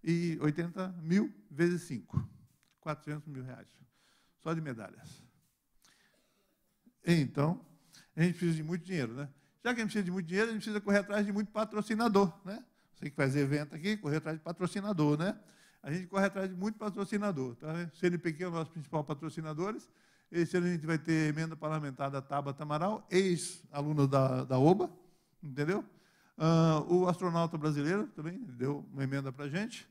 E 80.000 vezes 5. 400 mil reais, só de medalhas. Então, a gente precisa de muito dinheiro, né? já que a gente precisa de muito dinheiro, a gente precisa correr atrás de muito patrocinador, né? Você que faz evento aqui, correr atrás de patrocinador, né? A gente corre atrás de muito patrocinador. Tá? O CNPq é o nosso principal patrocinador. Esse ano a gente vai ter emenda parlamentar da Tabata Amaral, ex-aluna da OBA, entendeu? O astronauta brasileiro também deu uma emenda para a gente.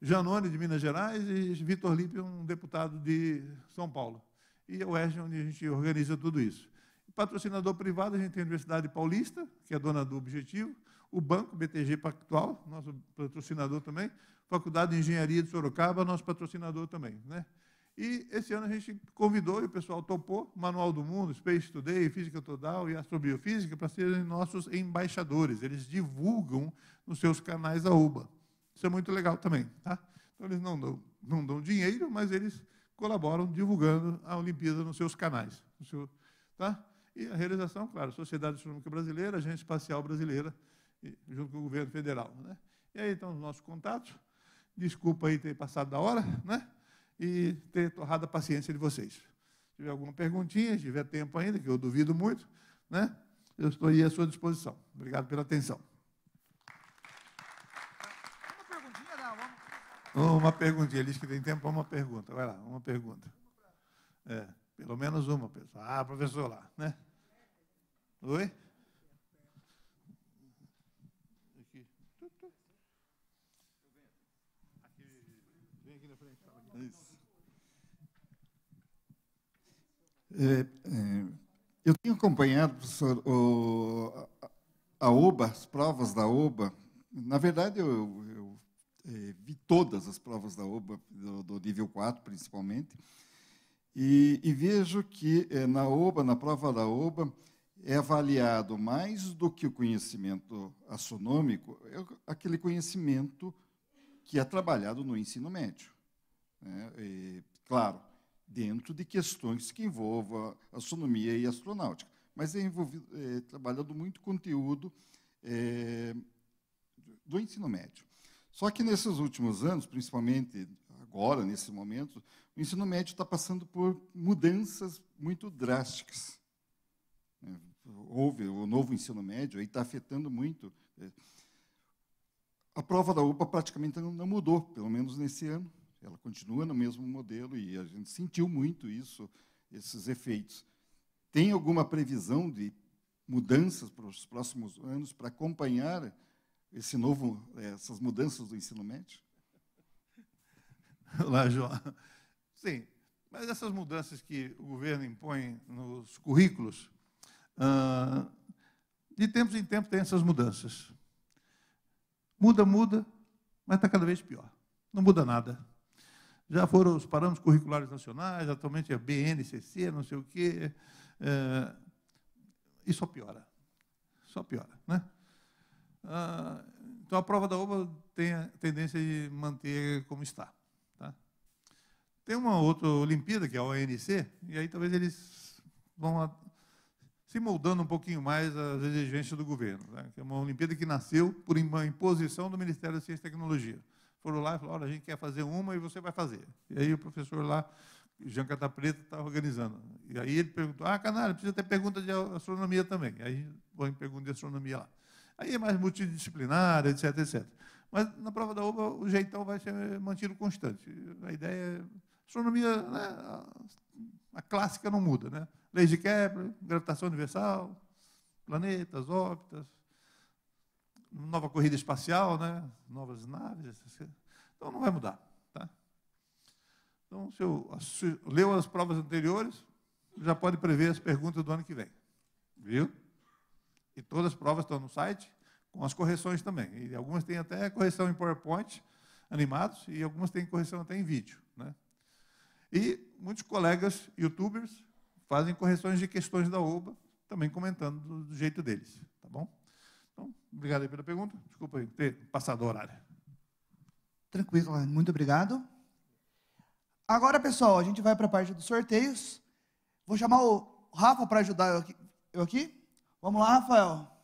Janone, de Minas Gerais, e Vitor Lippe, um deputado de São Paulo. E o UERJ, onde a gente organiza tudo isso. Patrocinador privado, a gente tem a Universidade Paulista, que é dona do Objetivo, o Banco BTG Pactual, nosso patrocinador também, Faculdade de Engenharia de Sorocaba, nosso patrocinador também, né? E esse ano a gente convidou, e o pessoal topou, Manual do Mundo, Space Today, Física Total e Astrobiofísica, para serem nossos embaixadores. Eles divulgam nos seus canais a UBA. Isso é muito legal também, tá? Então, eles não dão dinheiro, mas eles colaboram divulgando a Olimpíada nos seus canais. Tá? E a realização, claro, Sociedade Astronômica Brasileira, Agência Espacial Brasileira, junto com o governo federal, né? E aí estão os nossos contatos. Desculpa aí ter passado da hora, né? E ter torrado a paciência de vocês. Se tiver alguma perguntinha, se tiver tempo ainda, que eu duvido muito, né? Eu estou aí à sua disposição. Obrigado pela atenção. Uma perguntinha, eles que têm tempo para uma pergunta. Vai lá, uma pergunta. Pelo menos uma, pessoal. Ah, professor lá, né? Oi? Aqui. Vem aqui na frente. Isso. Eu tenho acompanhado, professor, a OBA, as provas da OBA. Na verdade, eu vi todas as provas da OBA, do nível 4, principalmente, e vejo que na OBA, na prova da OBA, é avaliado mais do que o conhecimento astronômico, aquele conhecimento que é trabalhado no ensino médio. Né? E, claro, dentro de questões que envolvam astronomia e astronáutica, mas é trabalhado muito conteúdo do ensino médio. Só que nesses últimos anos, principalmente agora, nesse momento, o ensino médio está passando por mudanças muito drásticas. Houve o novo ensino médio, aí está afetando muito. A prova da UPA praticamente não mudou, pelo menos nesse ano. Ela continua no mesmo modelo e a gente sentiu muito isso, esses efeitos. Tem alguma previsão de mudanças para os próximos anos para acompanhar essas mudanças do ensino médio? Olá, João. Sim, mas essas mudanças que o governo impõe nos currículos, de tempos em tempos tem essas mudanças. Muda, mas está cada vez pior. Não muda nada. Já foram os parâmetros curriculares nacionais, atualmente é BNCC, não sei o quê, e só piora. Só piora, né? Então, a prova da OBA tem a tendência de manter como está. Tá? Tem uma outra Olimpíada, que é a ONC, e aí talvez eles vão se moldando um pouquinho mais às exigências do governo. Né? Que é uma Olimpíada que nasceu por uma imposição do Ministério da Ciência e Tecnologia. Foram lá e falaram, olha, a gente quer fazer uma e você vai fazer. E aí o professor lá, Jean Catapreta, está organizando. E aí ele perguntou, Canário, precisa ter pergunta de astronomia também. Aí põe pergunta de astronomia lá. Aí é mais multidisciplinar, etc, etc. Mas na prova da OBA o jeitão vai ser mantido constante. A ideia é... Astronomia, né, a clássica não muda, né? Leis de Kepler, gravitação universal, planetas, órbitas, nova corrida espacial, né? Novas naves. Então não vai mudar. Tá? Então, se leu as provas anteriores, já pode prever as perguntas do ano que vem. Viu? E todas as provas estão no site, com as correções também. E algumas têm até correção em PowerPoint, animados, e algumas têm correção até em vídeo. Né? E muitos colegas youtubers fazem correções de questões da OBA, também comentando do jeito deles. Tá bom? Então, obrigado aí pela pergunta. Desculpa aí ter passado o horário. Tranquilo, muito obrigado. Agora, pessoal, a gente vai para a parte dos sorteios. Vou chamar o Rafa para ajudar eu aqui. Vamos lá, Rafael.